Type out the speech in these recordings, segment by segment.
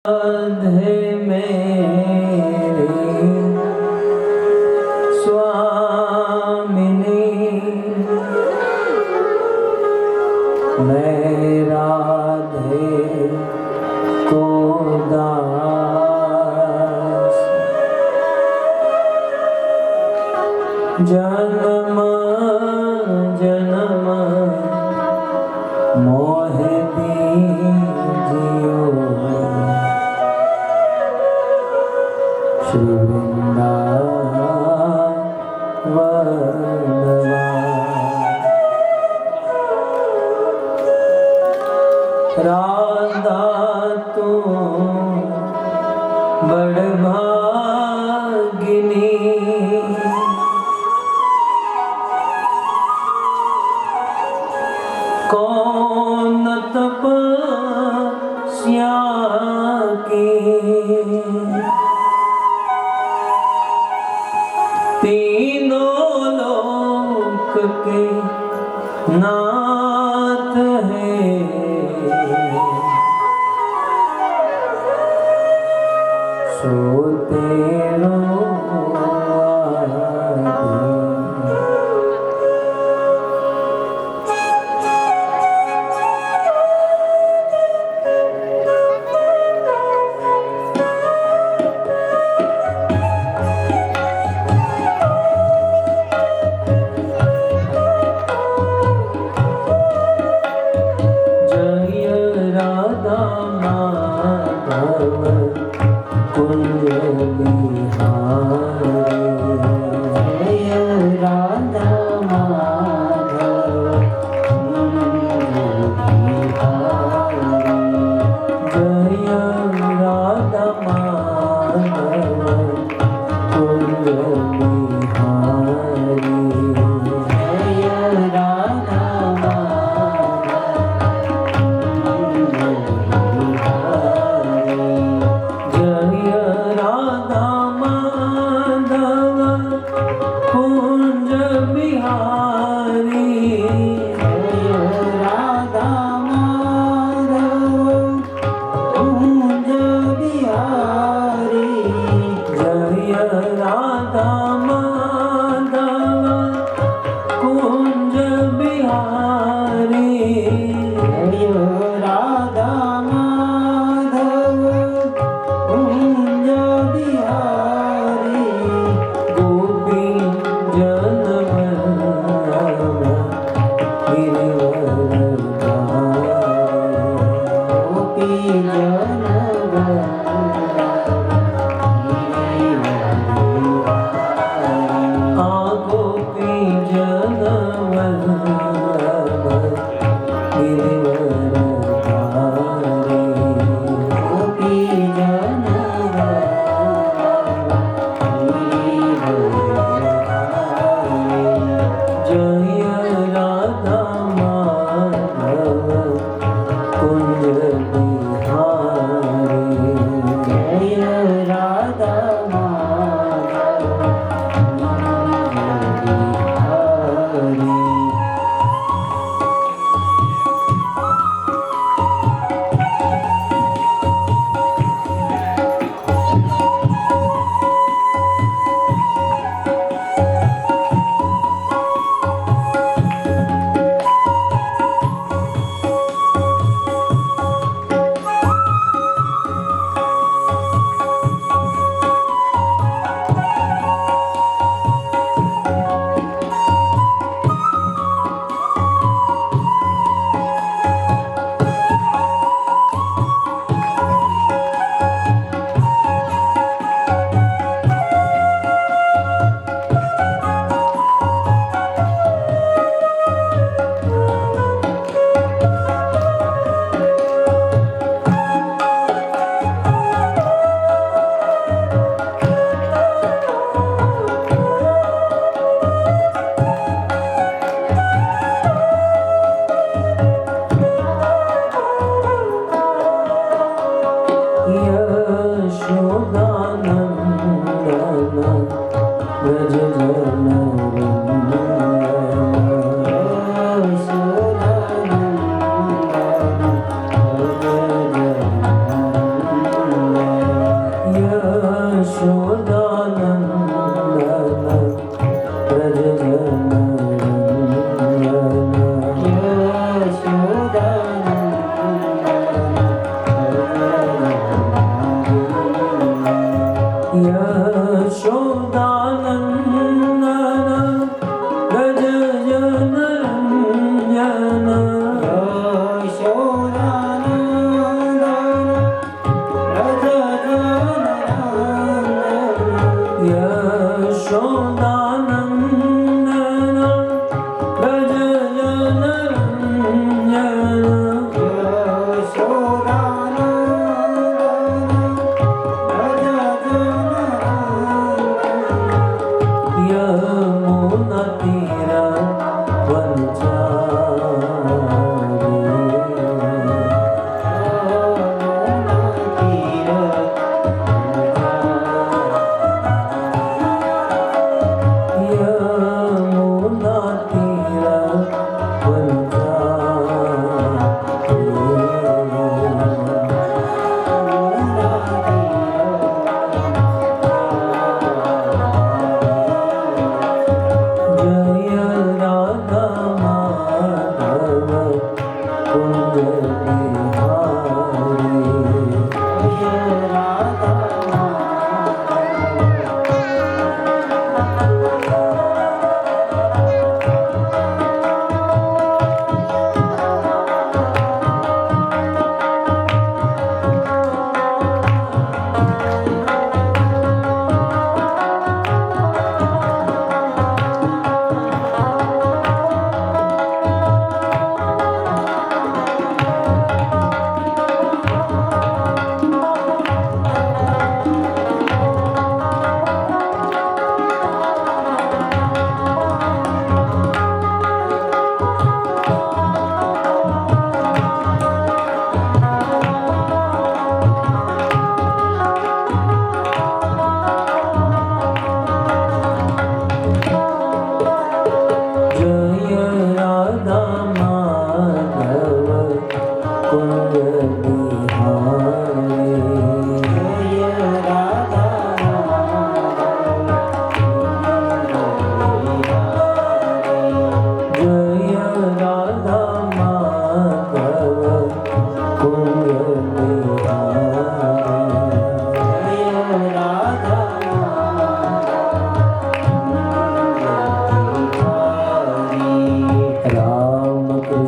राधे मेरे स्वामिनी, मैं राधे को दास जन्म जन्म मोहे दीजियो श्री वृंदावन। राधा तू बड़ भागिनी, कौन तपस्या की, तीनों लोक के नाथ है, सो तेरो कुंज बिहारी, राधा माधव जय राधा माधव कुंज बिहारी, जय राधा कुंज बिहारी, जय राधा माधव कुंज बिहारी, जय राधा माधव कुंज बिहारी, जय राधा माधव कुंज बिहारी, गोपी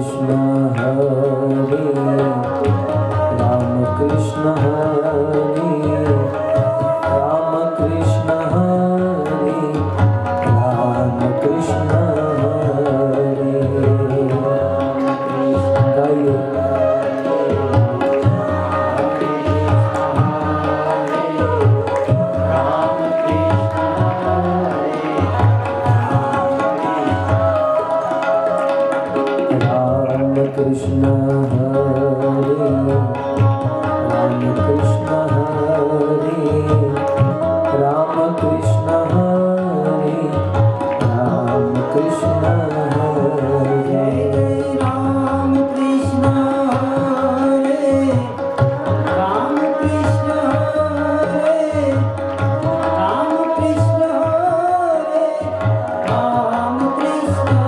Krishna Hare Rama Krishna Hare Rama Krishna Hare Rama Krishna Hare गाइए Krishna Hare Rama Krishna Hare Rama Krishna Hare Rama Krishna Hare Rama Krishna Hare Rama Krishna Hare Rama Krishna Hare Rama Krishna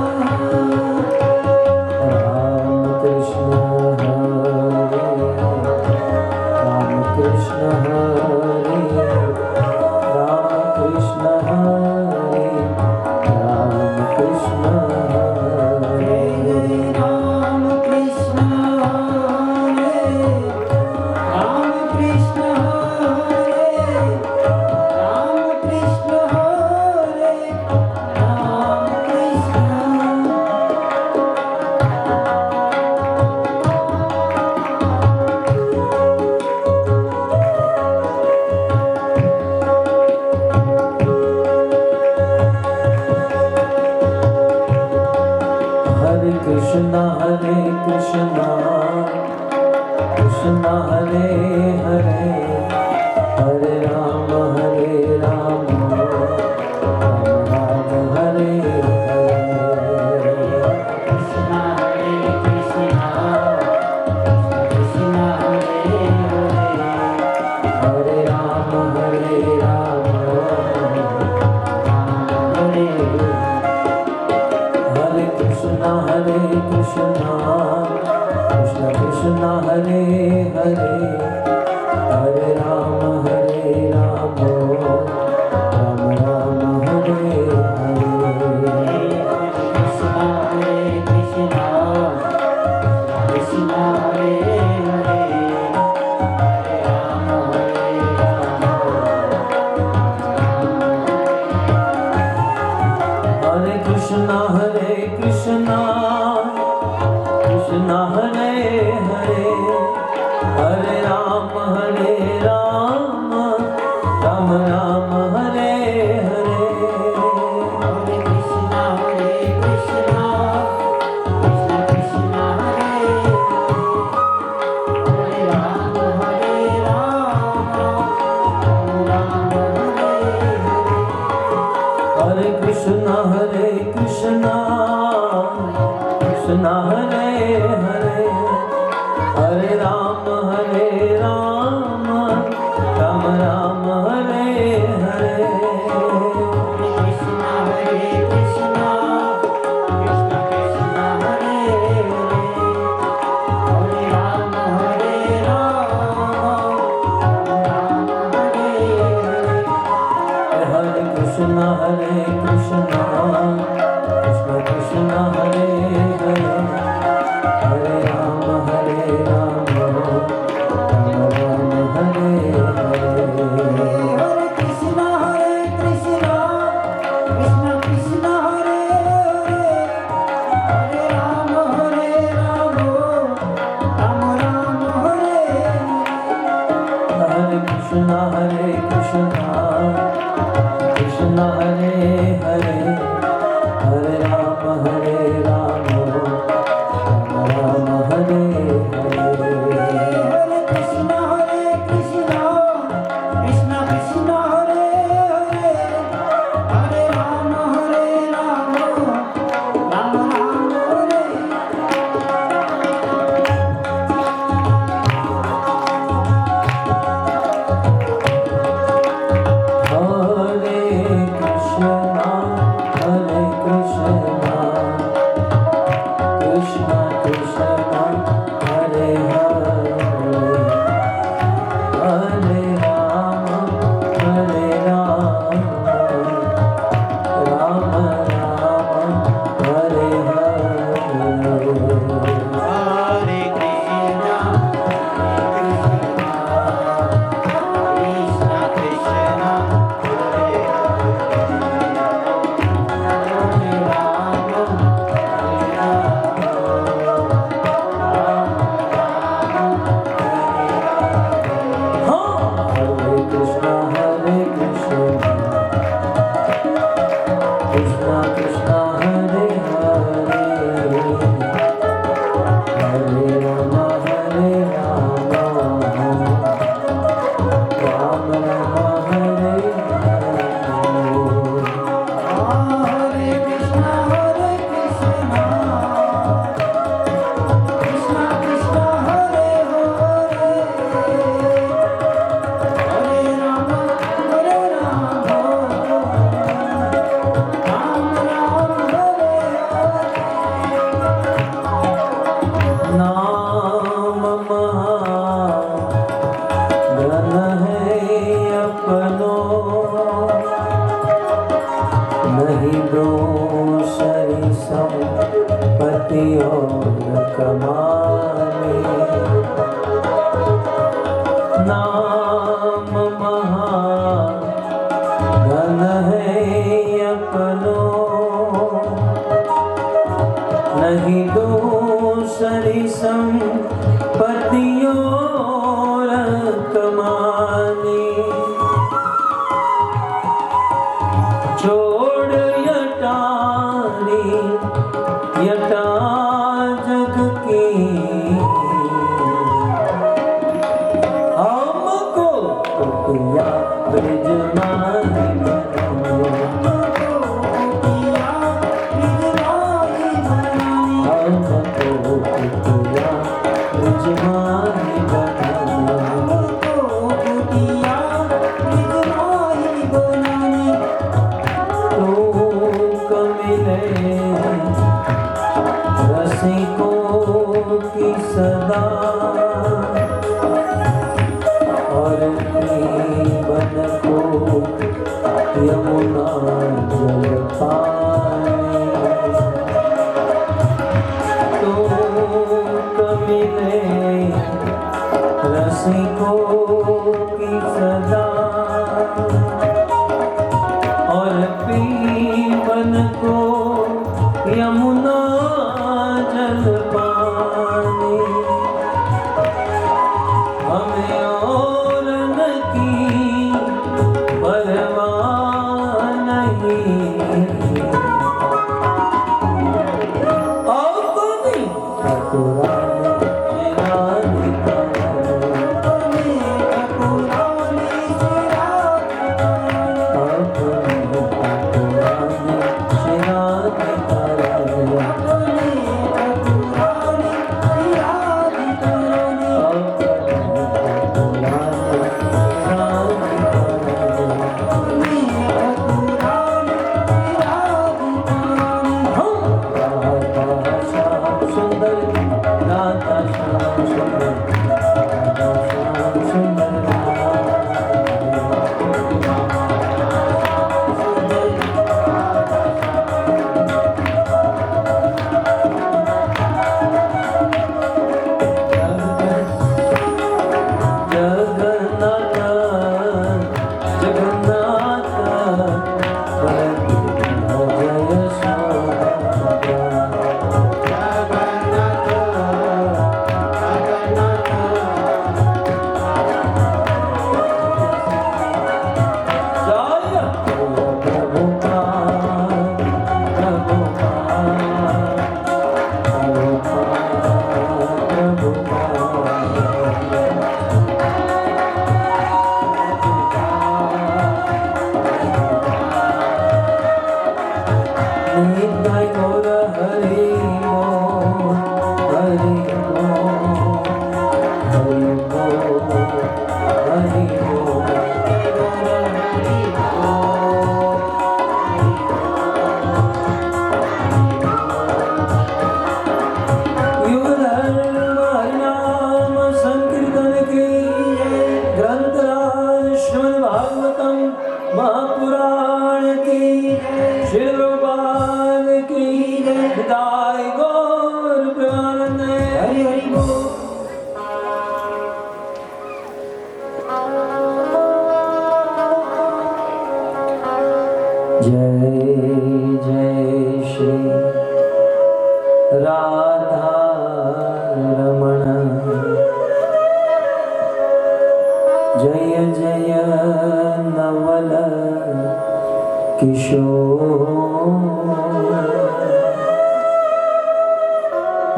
Krishna Hare Rama Krishna Hare Rama Krishna Hare Rama Krishna Hare Rama Krishna Hare Rama Krishna Hare Rama Krishna Krishna Hare Krishna Krishna Hare Hare Hare Rama Hare Rama Rama Rama Hare Hare Krishna Hare Krishna Krishna Hare Hare Hare Rama Hare Rama Hare Hare Krishna Hare Krishna Krishna Krishna Hare Hare Hare Rama Hare Rama Rama Rama Hare Hare Krishna Hare Krishna Krishna Hare Hare Rama Hare Rama Hare Krishna Hare Krishna Krishna Hare Hare Hare Rama Hare Rama Rama Rama Hare Hare Hare Krishna Hare Krishna Krishna Krishna Hare Hare Rama Hare Rama Rama Rama Hare Hare Krishna Hare Krishna Krishna Hare Hare Hare Rama Hare Rama Rama Rama Hare Hare Krishna Hare Krishna Krishna Krishna Hare Hare Hare Rama Hare Rama Rama Hare Hare Hare Krishna Hare Krishna Krishna Krishna Hare Hare पति और कमाने, नाम महाधन है अपनो, नहीं दूसरी संपत्ति और कमाने। छोड़ यटारी यटा जग की, हमको कुटिया ब्रजमानी बनाओ, हमको कुटिया ब्रजमानी बनाओ। लोक मिले रसिकों की सदा, और जीवन को यमुना जल पाए। लोक मिले रसिकों की सदा, और पीवन को यमुना जल पानी। हमें और न की परवाह नहीं, अपनी ठाकुरानी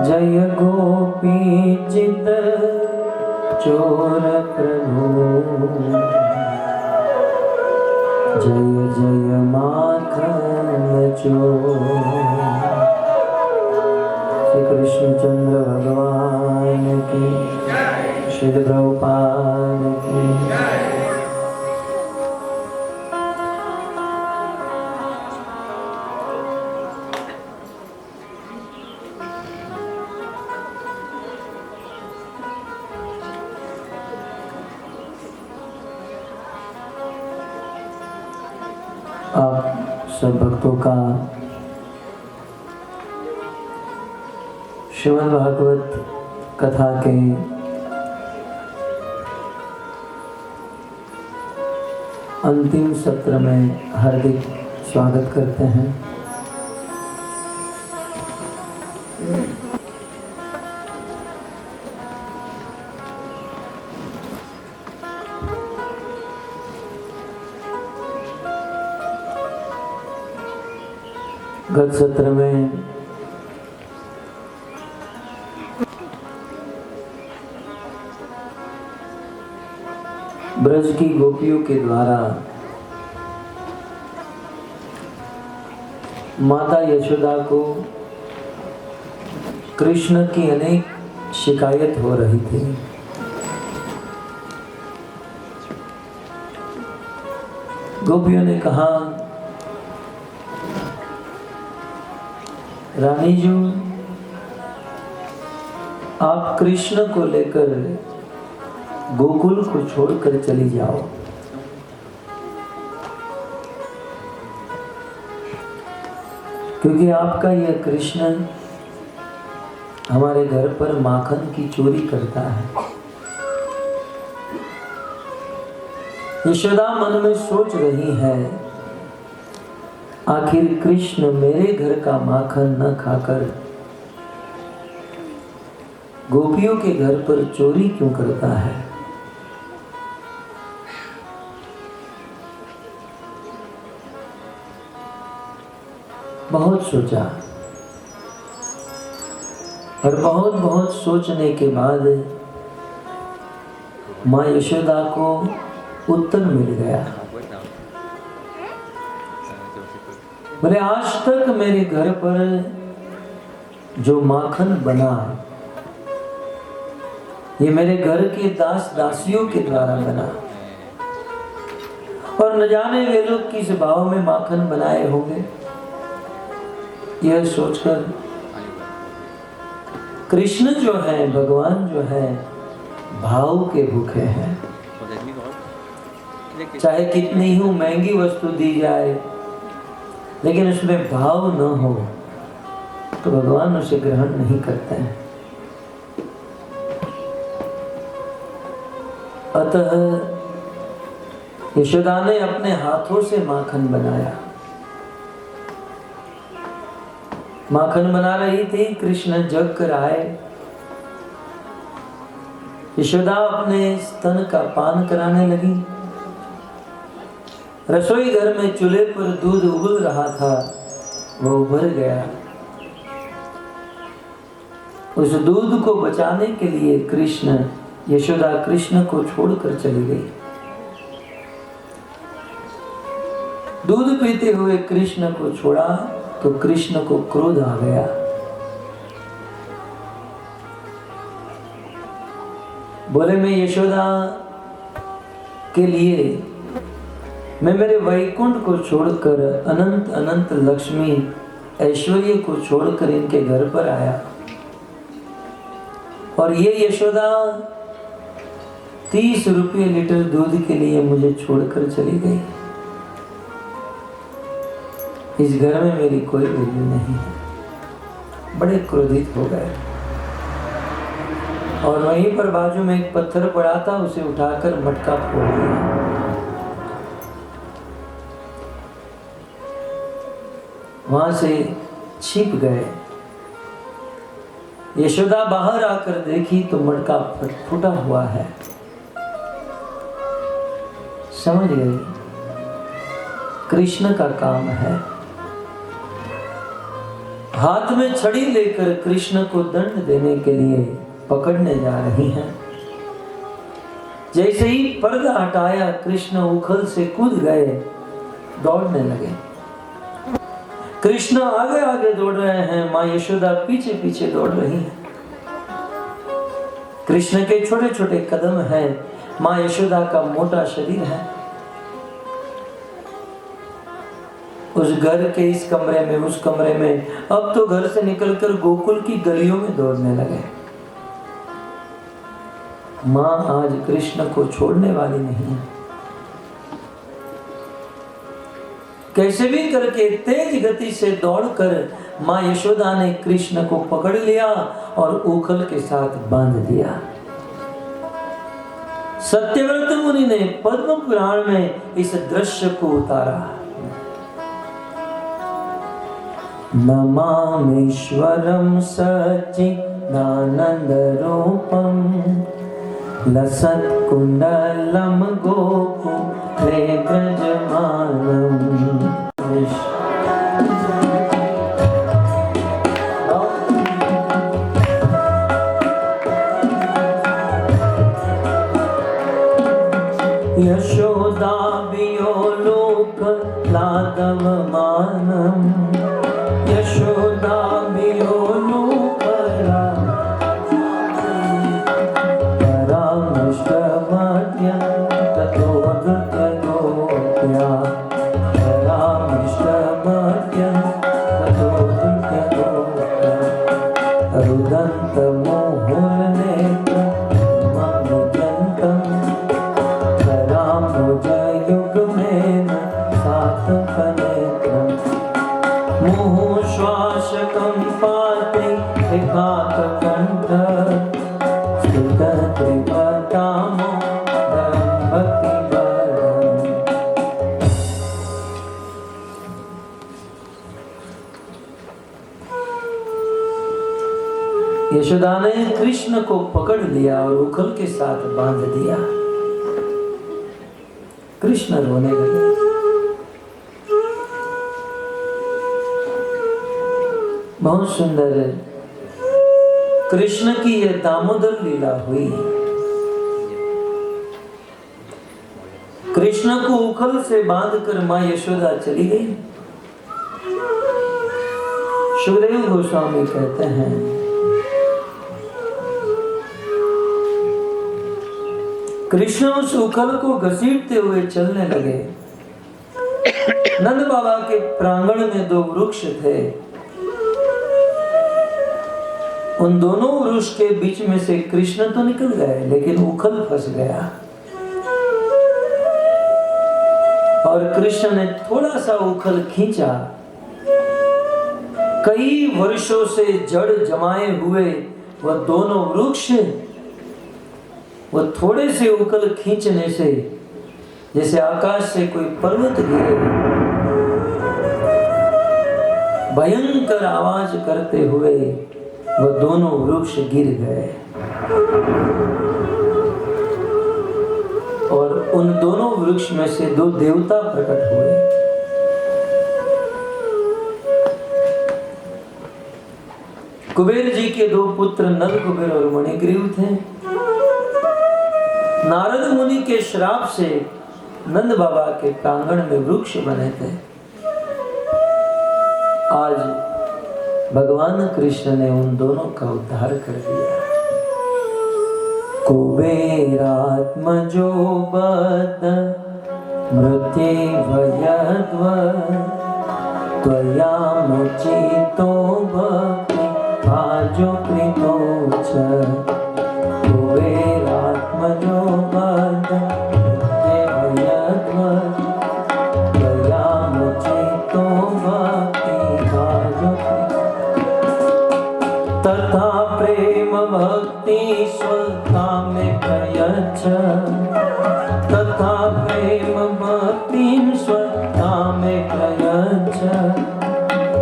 जय गोपी चित चोर प्रभु, जय जय माखन चोर। श्री कृष्णचंद्र भगवान की, श्री प्रभुपाद की। आप सब भक्तों का श्रीमद् भागवत कथा के अंतिम सत्र में हार्दिक स्वागत करते हैं। गत सत्र में ब्रज की गोपियों के द्वारा माता यशोदा को कृष्ण की अनेक शिकायत हो रही थी। गोपियों ने कहा, रानी जी, आप कृष्ण को लेकर गोकुल को छोड़कर चली जाओ। क्योंकि आपका यह कृष्ण हमारे घर पर माखन की चोरी करता है। यशोदा मन में सोच रही है, आखिर कृष्ण मेरे घर का माखन न खाकर गोपियों के घर पर चोरी क्यों करता है। बहुत सोचा और बहुत सोचने के बाद माँ यशोदा को उत्तर मिल गया। बोले, आज तक मेरे घर पर जो माखन बना ये मेरे घर के दास दासियों के द्वारा बना, और न जाने वे लोग किस भाव में माखन बनाए होंगे। यह सोचकर कृष्ण जो है, भगवान जो है, भाव के भूखे हैं। चाहे कितनी ही महंगी वस्तु दी जाए, लेकिन उसमें भाव न हो तो भगवान उसे ग्रहण नहीं करते हैं। अतः यशोदा ने अपने हाथों से माखन बनाया। माखन बना रही थी, कृष्ण जग कर आए। यशोदा अपने स्तन का पान कराने लगी। रसोई घर में चूल्हे पर दूध उबल रहा था, वो उभर गया। उस दूध को बचाने के लिए यशोदा कृष्ण को छोड़कर चली गई। दूध पीते हुए कृष्ण को छोड़ा तो कृष्ण को क्रोध आ गया। बोले, मैं यशोदा के लिए मैं मेरे वैकुंठ को छोड़कर, अनंत अनंत लक्ष्मी ऐश्वर्य को छोड़कर इनके घर पर आया, और ये यशोदा 30 रुपये लीटर दूध के लिए मुझे छोड़कर चली गई। इस घर में मेरी कोई वैल्यू नहीं है। बड़े क्रोधित हो गए, और वहीं पर बाजू में एक पत्थर पड़ा था, उसे उठाकर मटका फोड़ दिया। वहां से छिप गए। यशोदा बाहर आकर देखी तो मटका फूटा हुआ है। समझ गई, कृष्ण का काम है। हाथ में छड़ी लेकर कृष्ण को दंड देने के लिए पकड़ने जा रही हैं। जैसे ही पर्दा हटाया, कृष्ण उखल से कूद गए, दौड़ने लगे। कृष्ण आगे आगे दौड़ रहे हैं, माँ यशोदा पीछे पीछे दौड़ रही है। कृष्ण के छोटे छोटे कदम हैं, माँ यशोदा का मोटा शरीर है। उस घर के इस कमरे में, उस कमरे में, अब तो घर से निकलकर गोकुल की गलियों में दौड़ने लगे। माँ आज कृष्ण को छोड़ने वाली नहीं है। कैसे भी करके तेज गति से दौड़कर माँ यशोदा ने कृष्ण को पकड़ लिया और ऊखल के साथ बांध दिया। सत्यव्रत मुनि ने पद्म पुराण में इस दृश्य को उतारा। नमामीश्वरं सच्चिदानंद रूपम लसत्कुंडलं गोकुले व्रजमानम्। यशोदा लोक लाघवमानम् यशोदा लोक परामृष्टमद्य ततो नृत्यगोप्या परामृष्टमद्य ततो नृत्यगोप्या रुदन्तमोहुर्नेत्र यशोदा ने कृष्ण को पकड़ लिया और उखल के साथ बांध दिया। कृष्ण रोने लगे। बहुत सुंदर है कृष्ण की यह दामोदर लीला हुई। कृष्ण को उखल से बांधकर मां यशोदा चली गई। सुखदेव गोस्वामी कहते हैं कृष्ण उस उखल को घसीटते हुए चलने लगे। नंद बाबा के प्रांगण में दो वृक्ष थे। उन दोनों वृक्ष के बीच में से कृष्ण तो निकल गए, लेकिन उखल फंस गया और कृष्ण ने थोड़ा सा उखल खींचा। कई वर्षों से जड़ जमाए हुए वह दोनों वृक्ष वो थोड़े से उखल खींचने से जैसे आकाश से कोई पर्वत गिरे, भयंकर आवाज करते हुए वो दोनों वृक्ष गिर गए और उन दोनों वृक्ष में से दो देवता प्रकट हुए। कुबेर जी के दो पुत्र नल कुबेर और मणिग्रीव थे। नारद मुनि के श्राप से नंद बाबा के प्रांगण में वृक्ष बने थे। आज भगवान कृष्ण ने उन दोनों का उद्धार कर दिया। कुबेरात्मजो बद्ध मृत्ये भयद्व त्वया मुचितो भक्ति भाजो कृतो च। कुबेरात्मजो बद्ध मृत्ये भयद्व त्वया मुचितो भक्ति भाजो तथा प्रेम भक्ति स्वकामे प्रयच्छ तथा प्रेम भक्ति स्वकामे प्रयच्छ।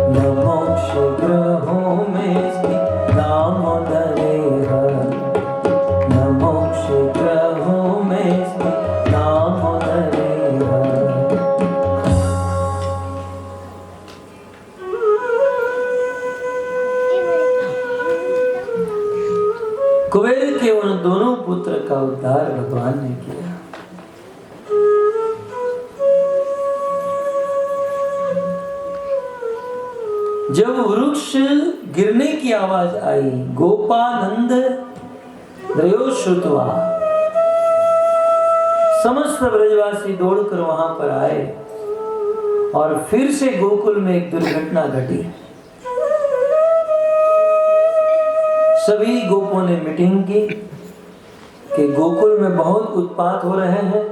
न मोक्ष ग्रहो में दामोदरेह न मोक्ष ग्रहो में दामोदरेह। कुबेर के उन दोनों पुत्र का उद्धार भगवान ने किया। जब वृक्ष गिरने की आवाज आई, गोपानंद त्रयो श्रुत्वा, समस्त ब्रजवासी दौड़कर वहां पर आए और फिर से गोकुल में एक दुर्घटना घटी। सभी गोपों ने मीटिंग की कि गोकुल में बहुत उत्पात हो रहे हैं,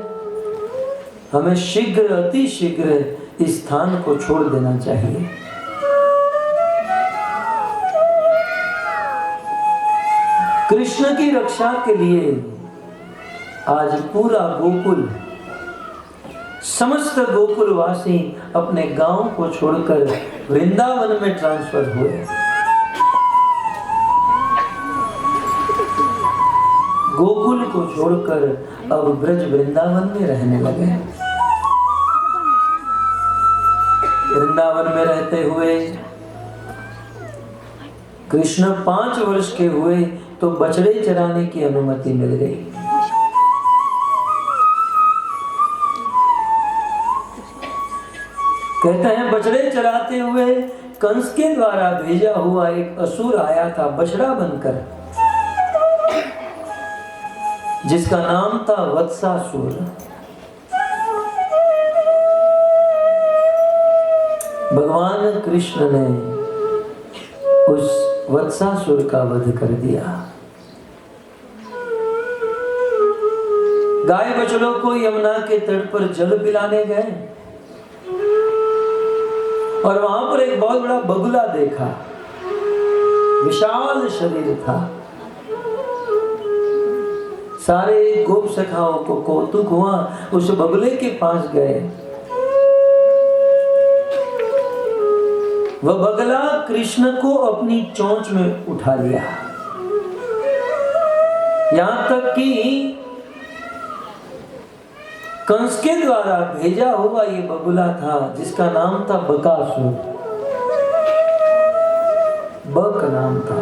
हमें शीघ्र अति शीघ्र इस स्थान को छोड़ देना चाहिए। कृष्ण की रक्षा के लिए आज पूरा गोकुल, समस्त गोकुलवासी अपने गांव को छोड़कर वृंदावन में ट्रांसफर हुए। गोकुल को छोड़कर अब ब्रज वृंदावन में रहने लगे। वृंदावन में रहते हुए कृष्ण 5 वर्ष के हुए तो बछड़े चराने की अनुमति मिल गई। कहते हैं बछड़े चराते हुए कंस के द्वारा भेजा हुआ एक असुर आया था बछड़ा बनकर, जिसका नाम था वत्सासुर। भगवान कृष्ण ने उस वत्सासुर का वध कर दिया। गाय बछड़ों को यमुना के तट पर जल पिलाने गए और वहां पर एक बहुत बड़ा बगुला देखा, विशाल शरीर था। सारे गोप सखाओं को कौतुक हुआ, उस बगुले के पास गए। वह बगला कृष्ण को अपनी चोंच में उठा लिया, यहां तक कि कंस के द्वारा भेजा हुआ ये बगुला था, जिसका नाम था बकासुर। बक नाम था।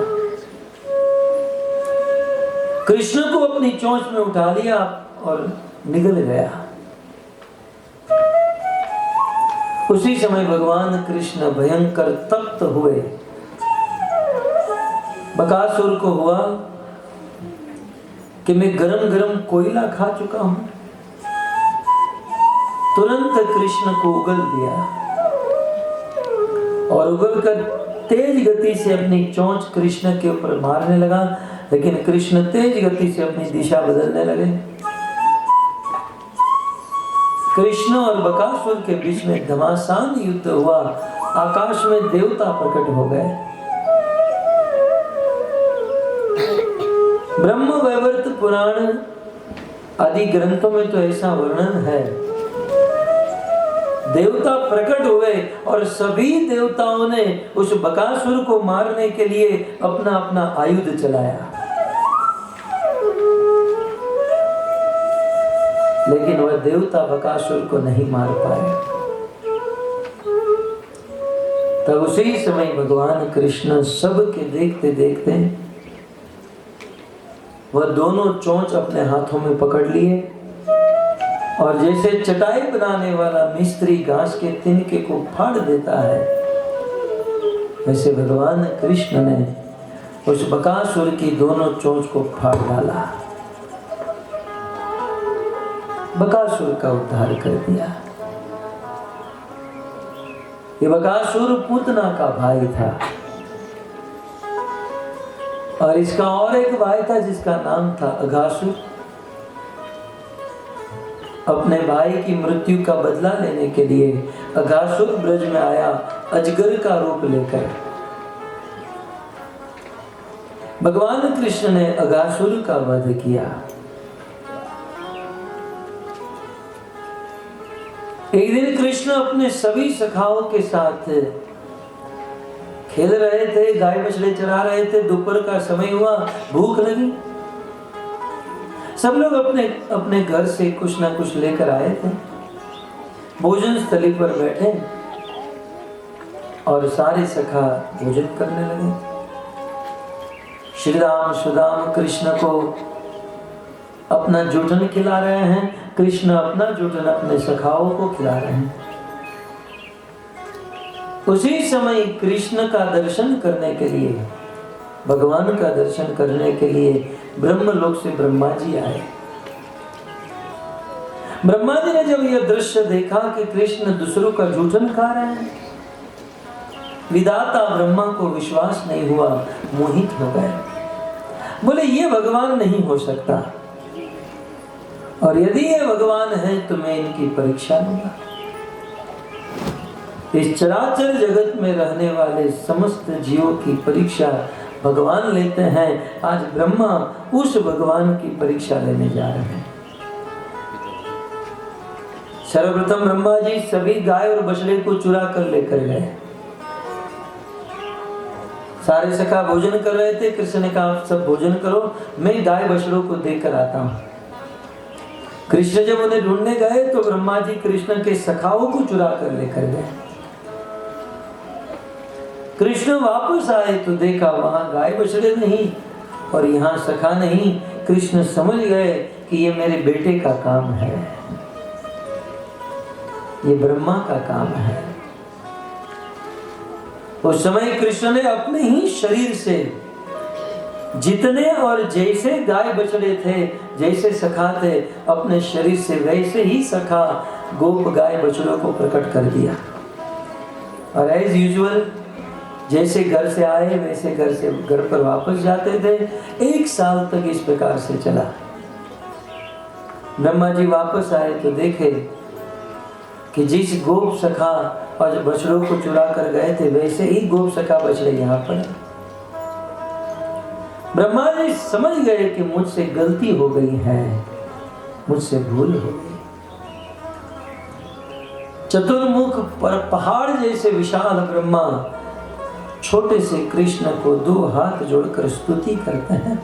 कृष्ण को अपनी चोंच में उठा लिया और निगल गया। उसी समय भगवान कृष्ण भयंकर तप्त हुए। बकासुर को हुआ कि मैं गरम गरम कोयला खा चुका हूं। तुरंत कृष्ण को उगल दिया और उगलकर तेज गति से अपनी चोंच कृष्ण के ऊपर मारने लगा, लेकिन कृष्ण तेज गति से अपनी दिशा बदलने लगे। कृष्ण और बकासुर के बीच में घमासान युद्ध हुआ। आकाश में देवता प्रकट हो गए। ब्रह्म वैवर्त पुराण आदि ग्रंथों में तो ऐसा वर्णन है। देवता प्रकट हुए और सभी देवताओं ने उस बकासुर को मारने के लिए अपना अपना आयुध चलाया, लेकिन वह देवता बकासुर को नहीं मार पाए। तब उसी समय भगवान कृष्ण सबके देखते देखते वह दोनों चोंच अपने हाथों में पकड़ लिए और जैसे चटाई बनाने वाला मिस्त्री घास के तिनके को फाड़ देता है, वैसे भगवान कृष्ण ने उस बकासुर की दोनों चोंच को फाड़ डाला, बकासुर का उद्धार कर दिया। ये बकासुर पूतना का भाई था और इसका और एक भाई था जिसका नाम था अघासुर। अपने भाई की मृत्यु का बदला लेने के लिए अघासुर ब्रज में आया अजगर का रूप लेकर। भगवान कृष्ण ने अघासुर का वध किया। एक दिन कृष्ण अपने सभी सखाओं के साथ खेल रहे थे, गाय बछड़े चरा रहे थे। दोपहर का समय हुआ, भूख लगी। सब लोग अपने अपने घर से कुछ ना कुछ लेकर आए थे। भोजन स्थली पर बैठे और सारे सखा भोजन करने लगे। श्री राम सुदाम कृष्ण को अपना जूठन खिला रहे हैं, कृष्ण अपना जूठन अपने सखाओं को खिला रहे हैं। उसी समय कृष्ण का दर्शन करने के लिए, भगवान का दर्शन करने के लिए ब्रह्मलोक से ब्रह्मा जी आए। ब्रह्मा जी ने जब यह दृश्य देखा कि कृष्ण दूसरों का जूठन खा रहे हैं, विधाता ब्रह्मा को विश्वास नहीं हुआ, मोहित हो गए। बोले ये भगवान नहीं हो सकता, और यदि ये भगवान है तो मैं इनकी परीक्षा लूंगा। इस चराचर जगत में रहने वाले समस्त जीवों की परीक्षा भगवान लेते हैं। आज ब्रह्मा उस भगवान की परीक्षा लेने जा रहे हैं। सर्वप्रथम ब्रह्मा जी सभी गाय और बछड़े को चुरा कर लेकर गए। सारे सखा भोजन कर रहे थे। कृष्ण ने कहा सब भोजन करो, मैं गाय बछड़ों को देकर आता हूं। कृष्ण जब उन्हें ढूंढने गए तो ब्रह्मा जी कृष्ण के सखाओं को चुरा कर लेकर गए। कृष्ण वापस आए तो देखा वहां गाय बछड़े नहीं और यहाँ सखा नहीं। कृष्ण समझ गए कि ये मेरे बेटे का काम है, ये ब्रह्मा का काम है। उस समय कृष्ण ने अपने ही शरीर से जितने और जैसे गाय बछड़े थे, जैसे सखा थे, अपने शरीर से वैसे ही सखा गोप गाय बछड़ों को प्रकट कर दिया। और एज यूजुअल जैसे घर से आए वैसे घर पर वापस जाते थे। 1 साल तक इस प्रकार से चला। ब्रह्मा जी वापस आए तो देखे कि जिस गोप सखा और बछड़ों को चुरा कर गए थे वैसे ही गोप सखा बछड़े यहाँ पर। ब्रह्मा जी समझ गए कि मुझसे गलती हो गई है, मुझसे भूल हो गई। चतुर्मुख पर पहाड़ जैसे विशाल ब्रह्मा छोटे से कृष्ण को 2 हाथ जोड़कर स्तुति करते हैं।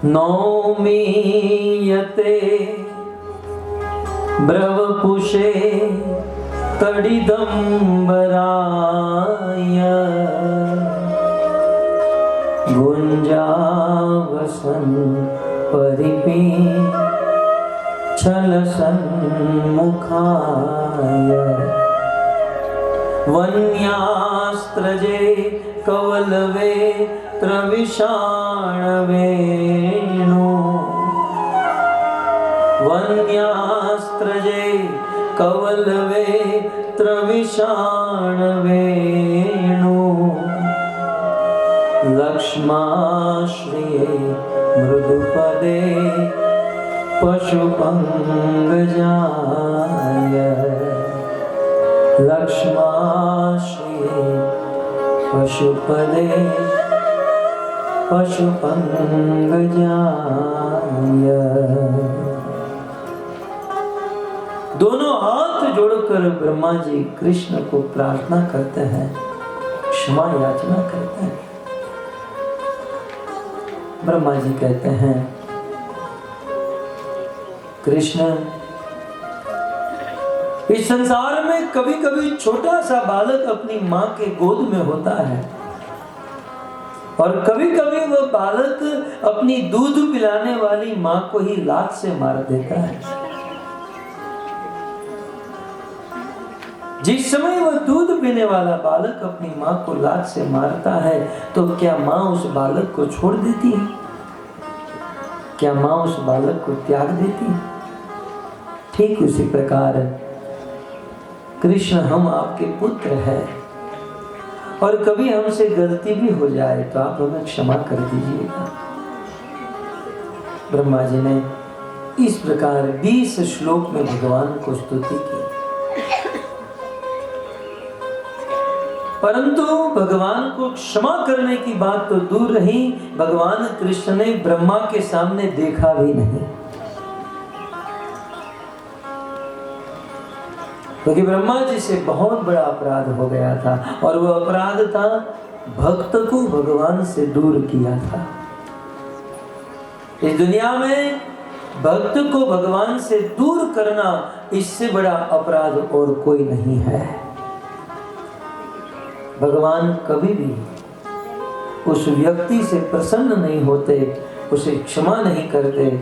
नौमीयते ब्रवपुषे तडिदंबराय गुंजावसन परिपी छलसन्मुखाय वन्यास्त्रजे कवलवे त्रविषाणवेणु वन्यास्त्रजे कवलवे त्रविषाणवेणु लक्ष्माश्रिये मृदुपदे पशुपंगजाय लक्ष्माश्रिये पशुपदे पशुपंगजाय। दोनों हाथ जोड़कर ब्रह्मा जी कृष्ण को प्रार्थना करते हैं, क्षमा याचना करते हैं। ब्रह्मा जी कहते हैं कृष्ण, इस संसार में कभी कभी छोटा सा बालक अपनी मां के गोद में होता है और कभी कभी वह बालक अपनी दूध पिलाने वाली मां को ही लात से मार देता है। जिस समय वह दूध पीने वाला बालक अपनी मां को लात से मारता है तो क्या मां उस बालक को छोड़ देती है? क्या मां उस बालक को त्याग देती है? ठीक उसी प्रकार कृष्ण, हम आपके पुत्र हैं और कभी हमसे गलती भी हो जाए तो आप हमें क्षमा कर दीजिएगा। ब्रह्मा जी ने इस प्रकार 20 श्लोक में भगवान को स्तुति की। परंतु भगवान को क्षमा करने की बात तो दूर रही, भगवान कृष्ण ने ब्रह्मा के सामने देखा भी नहीं, क्योंकि ब्रह्मा जी से बहुत बड़ा अपराध हो गया था और वो अपराध था भक्त को भगवान से दूर किया था। इस दुनिया में भक्त को भगवान से दूर करना, इससे बड़ा अपराध और कोई नहीं है। भगवान कभी भी उस व्यक्ति से प्रसन्न नहीं होते, उसे क्षमा नहीं करते,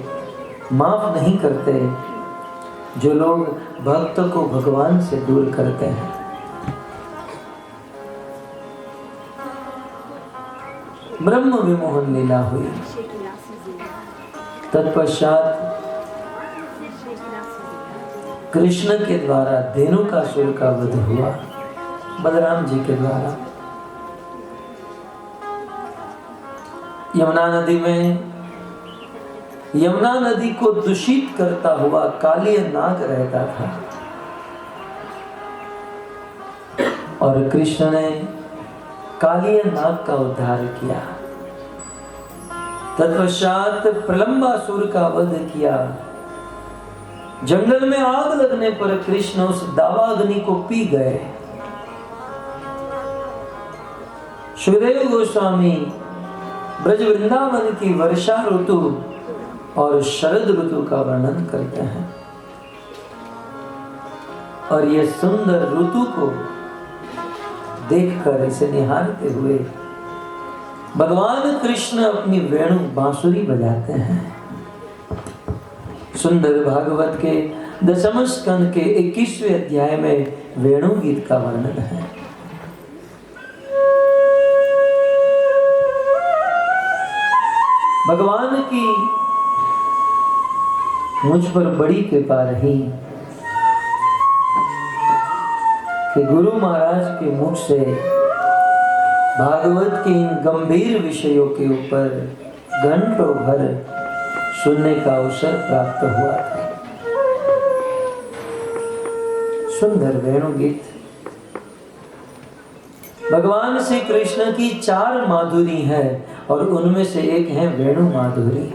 माफ नहीं करते जो लोग भक्त को भगवान से दूर करते हैं। ब्रह्म विमोहन लीला हुई। तत्पश्चात कृष्ण के द्वारा धेनुकासुर का वध हुआ, बलराम जी के द्वारा। यमुना नदी में, यमुना नदी को दूषित करता हुआ कालिया नाग रहता था। और कृष्ण ने कालिया नाग का उद्धार किया। तत्पश्चात प्रलंबासुर का वध किया। जंगल में आग लगने पर कृष्ण उस दावाग्नि को पी गए। सुखदेव गोस्वामी ब्रज वृंदावन की वर्षा ऋतु और शरद ऋतु का वर्णन करते हैं और यह सुंदर ऋतु को देखकर, इसे निहारते हुए भगवान कृष्ण अपनी वेणु बांसुरी बजाते हैं। सुंदर भागवत के दशम स्कंद के 21वें अध्याय में वेणु गीत का वर्णन है। भगवान की मुझ पर बड़ी कृपा रही कि गुरु महाराज के मुख से भागवत के इन गंभीर विषयों के ऊपर घंटों भर सुनने का अवसर प्राप्त हुआ था। सुंदर वेणु गीत। भगवान श्री कृष्ण की 4 माधुरी है और उनमें से एक है वेणु माधुरी।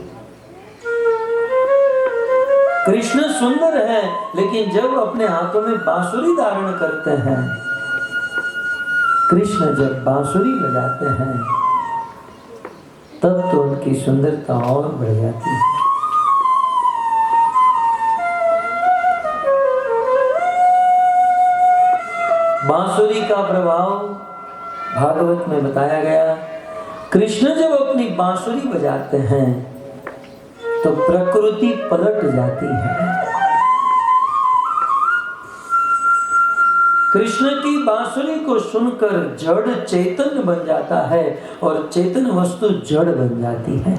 कृष्ण सुंदर है, लेकिन जब अपने हाथों में बांसुरी धारण करते हैं, कृष्ण जब बांसुरी बजाते हैं, तब तो उनकी सुंदरता और बढ़ जाती है। बांसुरी का प्रभाव भागवत में बताया गया। कृष्ण जब अपनी बांसुरी बजाते हैं तो प्रकृति पलट जाती है। कृष्ण की बांसुरी को सुनकर जड़ चेतन बन जाता है और चेतन वस्तु जड़ बन जाती है।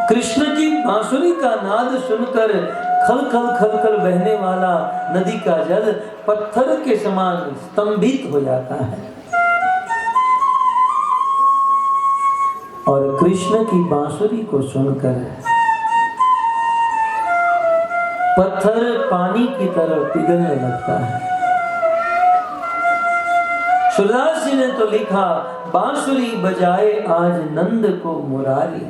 कृष्ण की बांसुरी का नाद सुनकर खल खल खल खल बहने वाला नदी का जल पत्थर के समान स्तंभित हो जाता है और कृष्ण की बांसुरी को सुनकर पत्थर पानी की तरह पिघलने लगता है। सूरदास जी ने तो लिखा, बांसुरी बजाए आज नंद को मुरारी,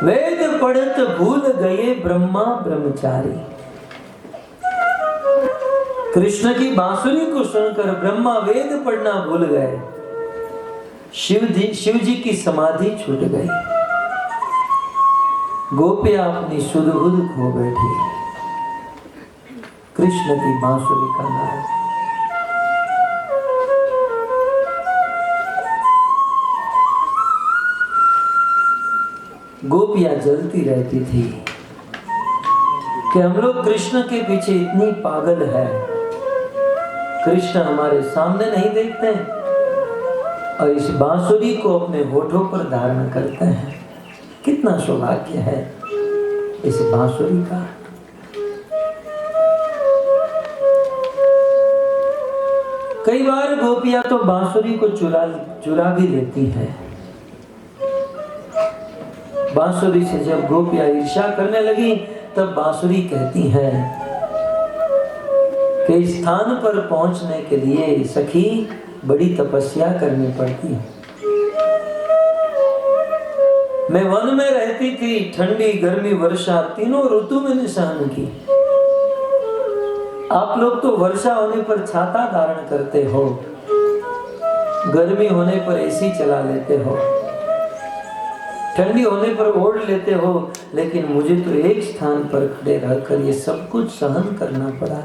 वेद पढ़त भूल गए ब्रह्मा ब्रह्मचारी। कृष्ण की बांसुरी को सुनकर ब्रह्मा वेद पढ़ना भूल गए, शिव जी की समाधि छूट गई, गोपियां अपनी सुध-बुध खो बैठी। कृष्ण की बांसुरी का नाद। गोपियां जलती रहती थी कि हम लोग कृष्ण के पीछे इतनी पागल है, कृष्ण हमारे सामने नहीं देखते और इस बांसुरी को अपने होठों पर धारण करते हैं। कितना सौभाग्य है इस बांसुरी का। कई बार गोपियां तो बांसुरी को चुरा भी लेती हैं। बांसुरी से जब गोपियां ईर्ष्या करने लगी, तब बांसुरी कहती है कि इस स्थान पर पहुंचने के लिए सखी बड़ी तपस्या करनी पड़ती है। मैं वन में रहती थी, ठंडी गर्मी वर्षा तीनों ऋतु मैंने सहन की। आप लोग तो वर्षा होने पर छाता धारण करते हो, गर्मी होने पर एसी चला लेते हो, ठंडी होने पर ओढ़ लेते हो, लेकिन मुझे तो एक स्थान पर खड़े रहकर ये सब कुछ सहन करना पड़ा।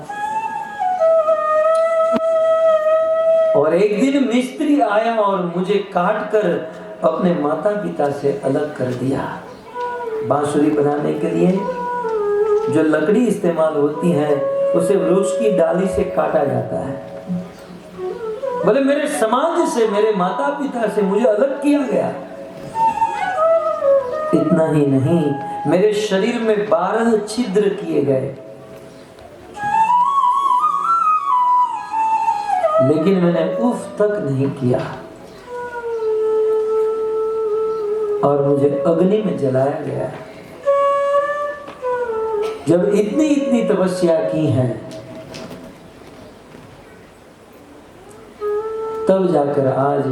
और एक दिन मिस्त्री आया और मुझे काट कर अपने माता पिता से अलग कर दिया। बांसुरी बनाने के लिए जो लकड़ी इस्तेमाल होती है उसे वृक्ष की डाली से काटा जाता है। बोले मेरे समाज से, मेरे माता पिता से मुझे अलग किया गया। इतना ही नहीं, मेरे शरीर में 12 छिद्र किए गए, लेकिन मैंने उफ तक नहीं किया और मुझे अग्नि में जलाया गया। जब इतनी इतनी तपस्या की है, तब जाकर आज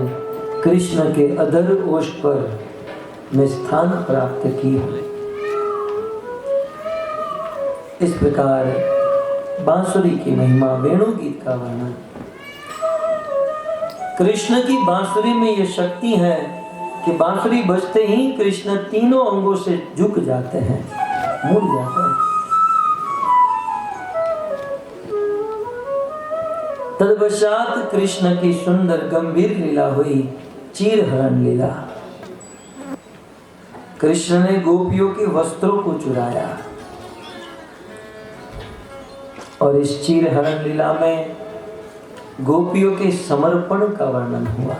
कृष्ण के अधर ओष्ठ पर मैं स्थान प्राप्त की हूं। इस प्रकार बांसुरी की महिमा, वेणु गीत का वर्णन। कृष्ण की बांसुरी में यह शक्ति है कि बांसुरी बजते ही कृष्ण तीनों अंगों से झुक जाते हैं, मुड़ जाते हैं। तत्पश्चात कृष्ण की सुंदर गंभीर लीला हुई, चीरहरण लीला। कृष्ण ने गोपियों के वस्त्रों को चुराया और इस चीरहरण लीला में गोपियों के समर्पण का वर्णन हुआ।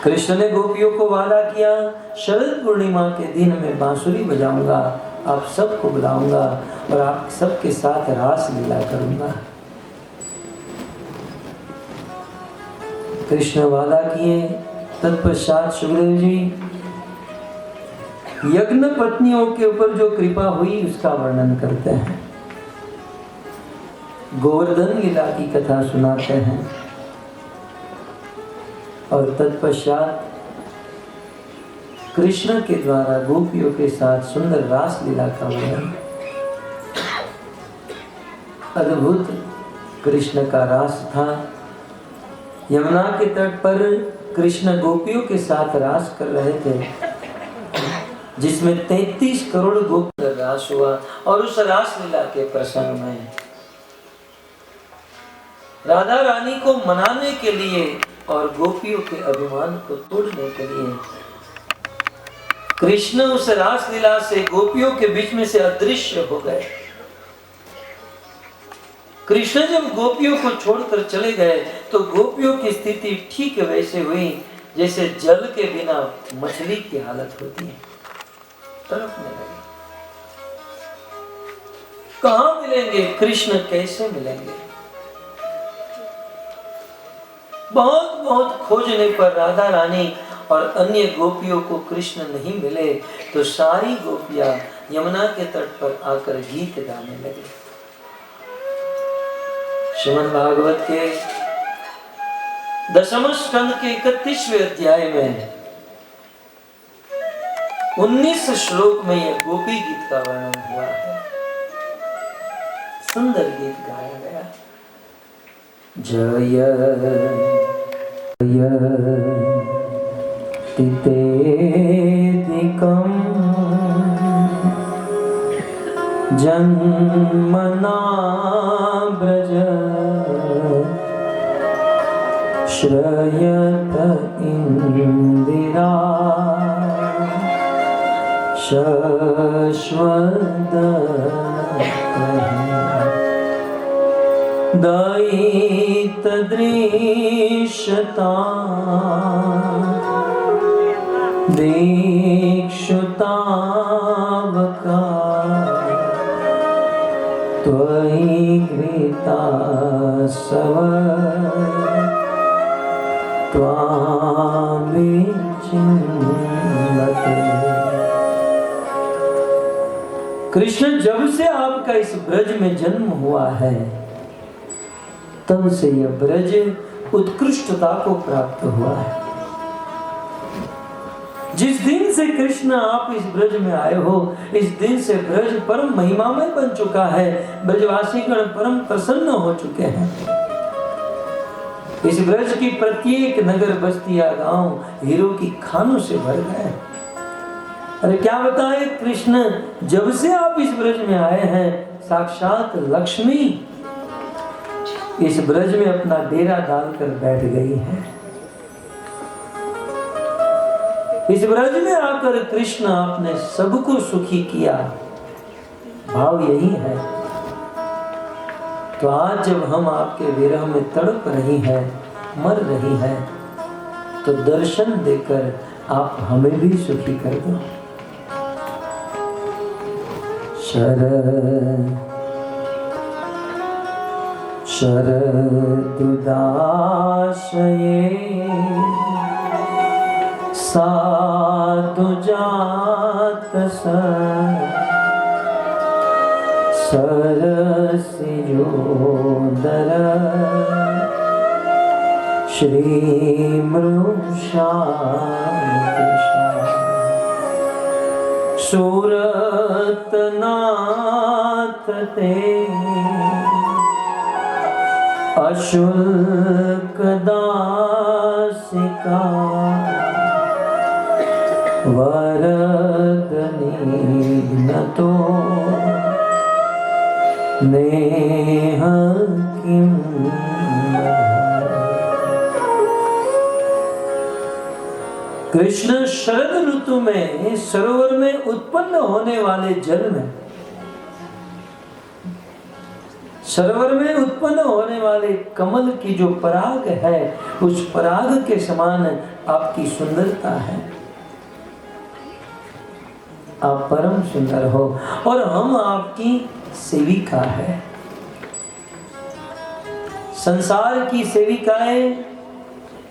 कृष्ण ने गोपियों को वादा किया, शरद पूर्णिमा के दिन मैं बांसुरी बजाऊंगा, आप सबको बुलाऊंगा और आप सबके साथ रास लीला करूंगा। कृष्ण वादा किए। तत्पश्चात सुखदेव जी यज्ञ पत्नियों के ऊपर जो कृपा हुई उसका वर्णन करते हैं। गोवर्धन लीला की कथा सुनाते हैं और तत्पश्चात कृष्ण के द्वारा गोपियों के साथ सुंदर रास लीला का वर्णन। अद्भुत कृष्ण का रास था। यमुना के तट पर कृष्ण गोपियों के साथ रास कर रहे थे, जिसमें 33 करोड़ गोपियों का रास हुआ। और उस रास लीला के प्रसंग में राधा रानी को मनाने के लिए और गोपियों के अभिमान को तोड़ने के लिए कृष्ण उस रास लीला से गोपियों के बीच में से अदृश्य हो गए। कृष्ण जब गोपियों को छोड़कर चले गए तो गोपियों की स्थिति ठीक वैसे हुई जैसे जल के बिना मछली की हालत होती है, तड़पने लगे। कहां मिलेंगे कृष्ण, कैसे मिलेंगे? बहुत बहुत खोजने पर राधा रानी और अन्य गोपियों को कृष्ण नहीं मिले तो सारी गोपियां यमुना के तट पर आकर गीत गाने लगे। श्रीमद् भागवत के 10वें स्कंद के 31वें अध्याय में 19 श्लोक में यह गोपी गीत का वर्णन हुआ है। सुंदर गीत गाया गया। जय तितेदिकं जन्मना ब्रज श्रयत इंदिरा शश्वत दयित दृश्यता दीक्षुतावका त्वयि घृता सव त्वामिचिन्वते। कृष्ण, जब से आपका इस ब्रज में जन्म हुआ है तब से यह ब्रज उत्कृष्टता को प्राप्त हुआ है। जिस दिन से कृष्ण आप इस ब्रज में आए हो, इस दिन से ब्रज परम महिमामय बन चुका है। ब्रजवासी गण परम प्रसन्न हो चुके हैं। इस ब्रज की प्रत्येक नगर बस्तियां गांव हीरो की खानों से भर गए। अरे क्या बताए, कृष्ण जब से आप इस ब्रज में आए हैं साक्षात लक्ष्मी इस ब्रज में अपना डेरा डालकर बैठ गई है। इस ब्रज में आकर कृष्ण आपने सबको सुखी किया, भाव यही है। तो आज जब हम आपके विरह में तड़प रही हैं, मर रही हैं, तो दर्शन देकर आप हमें भी सुखी कर दो। शरदुदाशये साधु जात सरसिजोदर श्री मृषांति सूरतनाथ ते अशुल्क दासिका वरदनी न तो नेह किम। कृष्ण शरद ऋतु में सरोवर में उत्पन्न होने वाले जल में, सरोवर में उत्पन्न होने वाले कमल की जो पराग है, उस पराग के समान आपकी सुंदरता है। आप परम सुंदर हो और हम आपकी सेविका है। संसार की सेविकाएं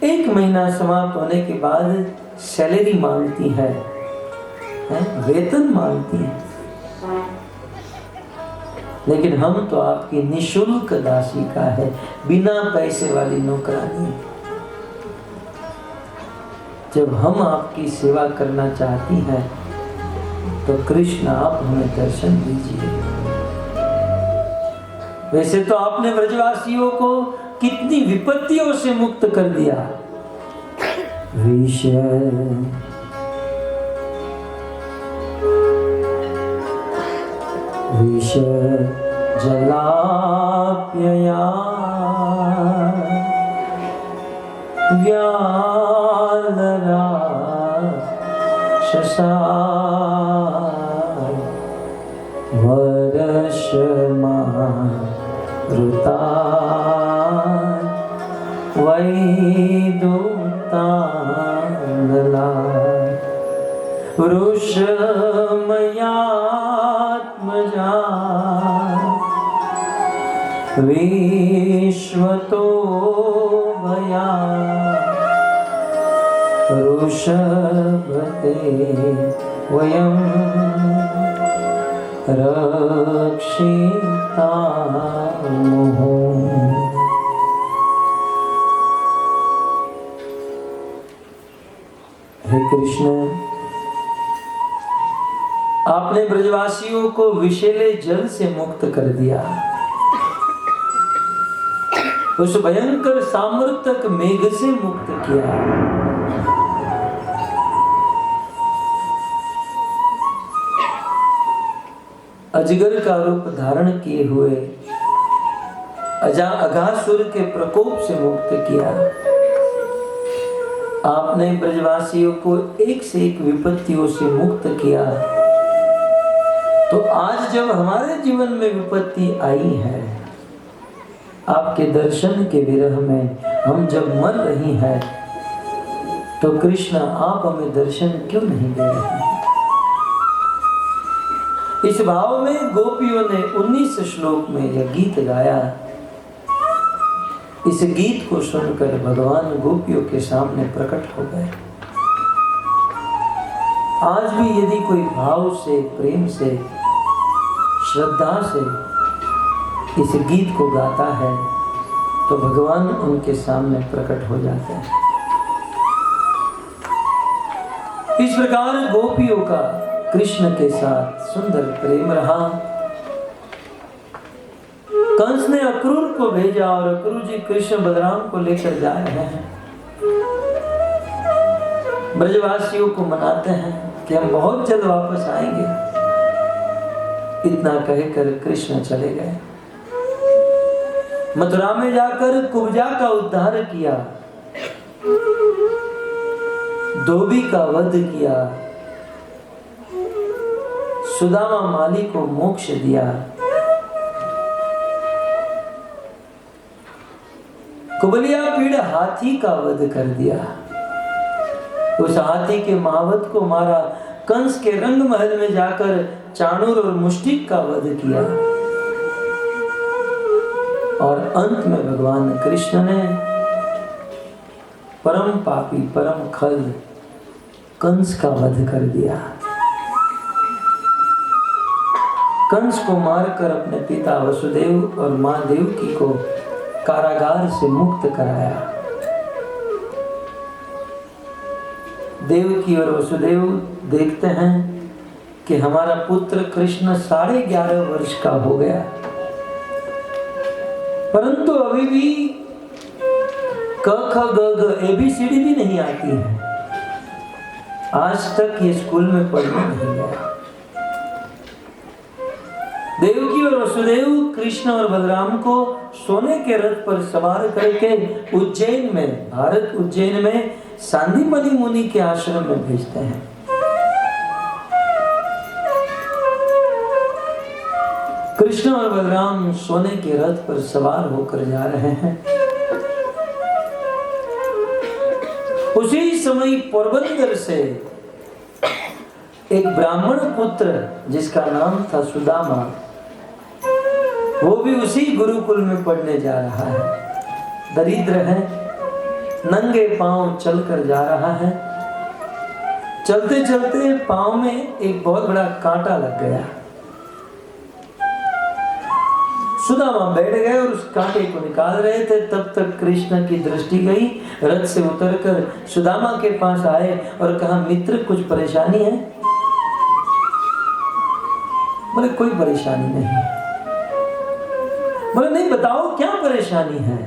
1 महीना समाप्त होने के बाद सैलरी मांगती है, वेतन मांगती है, लेकिन हम तो आपकी निशुल्क दासिका है, बिना पैसे वाली नौकरानी। जब हम आपकी सेवा करना चाहती हैं तो कृष्ण आप हमें दर्शन दीजिए। वैसे तो आपने ब्रजवासियों को कितनी विपत्तियों से मुक्त कर दिया। विष जलाप्यया व्यालराक्षसा वर्षमारुता वैदुतानला वृषमयात्मजा विश्वतो भया ऋषभते वयं रक्षितामः। हे कृष्ण, आपने ब्रजवासियों को विषैले जल से मुक्त कर दिया, उस भयंकर सामर्थक मेघ से मुक्त किया। अजगर का रूप धारण किए हुए अघासुर के प्रकोप से मुक्त किया। आपने ब्रजवासियों को एक से एक विपत्तियों से मुक्त किया। तो आज जब हमारे जीवन में विपत्ति आई है, आपके दर्शन के विरह में हम जब मर रही हैं, तो कृष्ण आप हमें दर्शन क्यों नहीं दे रहे हैं? इस भाव में गोपियों ने 19 श्लोक में यह गीत गाया। इस गीत को सुनकर भगवान गोपियों के सामने प्रकट हो गए। आज भी यदि कोई भाव से, प्रेम से, श्रद्धा से इस गीत को गाता है तो भगवान उनके सामने प्रकट हो जाते हैं। इस प्रकार गोपियों का कृष्ण के साथ सुंदर प्रेम रहा। कंस ने अक्रूर को भेजा और अक्रूर जी कृष्ण बलराम को लेकर जा रहे हैं। ब्रजवासियों को मनाते हैं कि हम बहुत जल्द वापस आएंगे। इतना कहकर कृष्ण चले गए। मथुरा में जाकर कुब्जा का उद्धार किया, धोबी का वध किया, सुदामा माली को मोक्ष दिया, कुबलिया पीड़ हाथी का वध कर दिया, उस हाथी के महावत को मारा, कंस के रंग महल में जाकर चाणूर और मुष्टिक का वध किया और अंत में भगवान कृष्ण ने परम पापी, परम खल कंस का वध कर दिया। कंस को मारकर अपने पिता वसुदेव और मां देवकी को कारागार से मुक्त कराया। देवकी और वसुदेव देखते हैं कि हमारा पुत्र कृष्ण 11.5 वर्ष का हो गया, परंतु अभी भी क ख ग घ ABCD भी नहीं आती है। आज तक ये स्कूल में पढ़ने नहीं गया। देवकी और वसुदेव कृष्ण और बलराम को सोने के रथ पर सवार करके उज्जैन में, भारत उज्जैन में सांदीपनि मुनि के आश्रम में भेजते हैं। कृष्ण और बलराम सोने के रथ पर सवार होकर जा रहे हैं। उसी समय पोरबंदर से एक ब्राह्मण पुत्र जिसका नाम था सुदामा, वो भी उसी गुरुकुल में पढ़ने जा रहा है। दरिद्र है, नंगे पांव चलकर जा रहा है। चलते चलते पांव में एक बहुत बड़ा कांटा लग गया। सुदामा बैठ गए और उस कांटे को निकाल रहे थे। तब तक कृष्ण की दृष्टि गई, रथ से उतरकर सुदामा के पास आए और कहा, मित्र कुछ परेशानी है? बोले कोई परेशानी नहीं। बोले नहीं, बताओ क्या परेशानी है?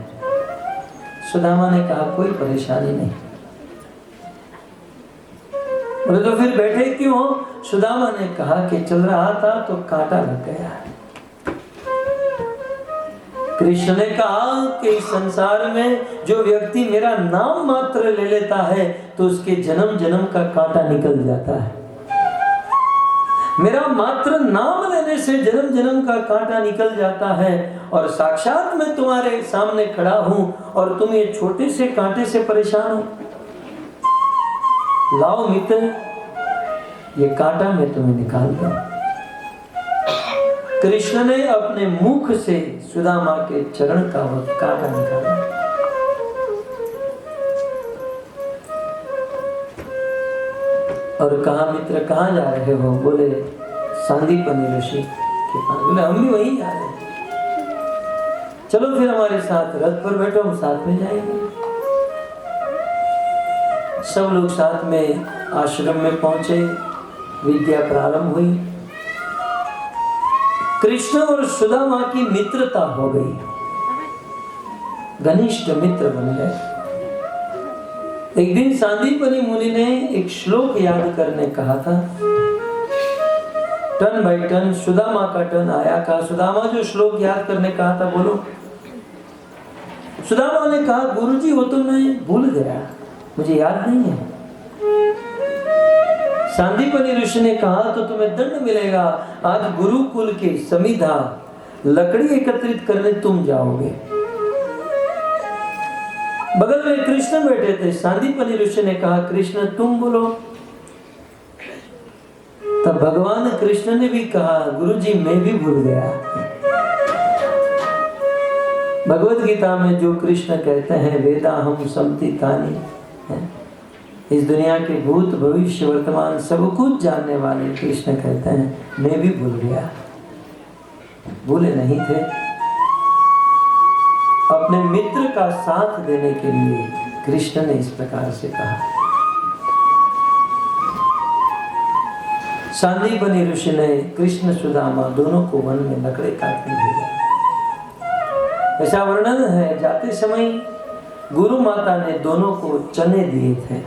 सुदामा ने कहा कोई परेशानी नहीं। बोले तो फिर बैठे क्यों? सुदामा ने कहा कि चल रहा था तो कांटा लग गया। कृष्ण ने कहा कि इस संसार में जो व्यक्ति मेरा नाम मात्र ले लेता है तो उसके जन्म जन्म का कांटा निकल जाता है। मेरा मात्र नाम लेने से जन्म जन्म का कांटा निकल जाता है, और साक्षात मैं तुम्हारे सामने खड़ा हूं और तुम ये छोटे से कांटे से परेशान हो। लाओ मित्र, ये कांटा मैं तुम्हें निकाल दूं। कृष्ण ने अपने मुख से सुदामा के चरण का वो कांटा निकाला। और कहा, मित्र कहाँ जा रहे हो? बोले सांदीपनि ऋषि के पास। बोले हम भी वहीं जा रहे हैं। चलो फिर हमारे साथ रथ पर बैठो, हम साथ में जाएंगे। सब लोग साथ में आश्रम में पहुंचे। विद्या प्रारंभ हुई। कृष्ण और सुदामा की मित्रता हो गई, घनिष्ठ मित्र बन गए। एक दिन सांदीपनि मुनि ने एक श्लोक याद करने कहा था। टर्न बाय टर्न सुदामा का टर्न आया। कहा, सुदामा जो श्लोक याद करने कहा था बोलो। सुदामा ने कहा, गुरुजी वो तो मैं भूल गया, मुझे याद नहीं है। सांदीपनि ऋषि ने कहा, तो तुम्हें दंड मिलेगा। आज गुरुकुल के समिधा लकड़ी एकत्रित करने तुम जाओगे। बगल में कृष्ण बैठे थे। सांदीपनि ऋषि ने कहा, कृष्ण तुम बोलो। तब भगवान कृष्ण ने भी कहा, गुरुजी मैं भी भूल गया। भगवत गीता में जो कृष्ण कहते हैं, वेदा हम समतीतानि है, इस दुनिया के भूत भविष्य वर्तमान सब कुछ जानने वाले कृष्ण कहते हैं मैं भी भूल गया। भूले नहीं थे। अपने मित्र का साथ देने के लिए कृष्ण ने इस प्रकार से कहा। सांदीपनि ऋषि ने कृष्ण सुदामा दोनों को वन में लकड़े काटने भेजा। ऐसा वर्णन है, जाते समय गुरु माता ने दोनों को चने दिए थे।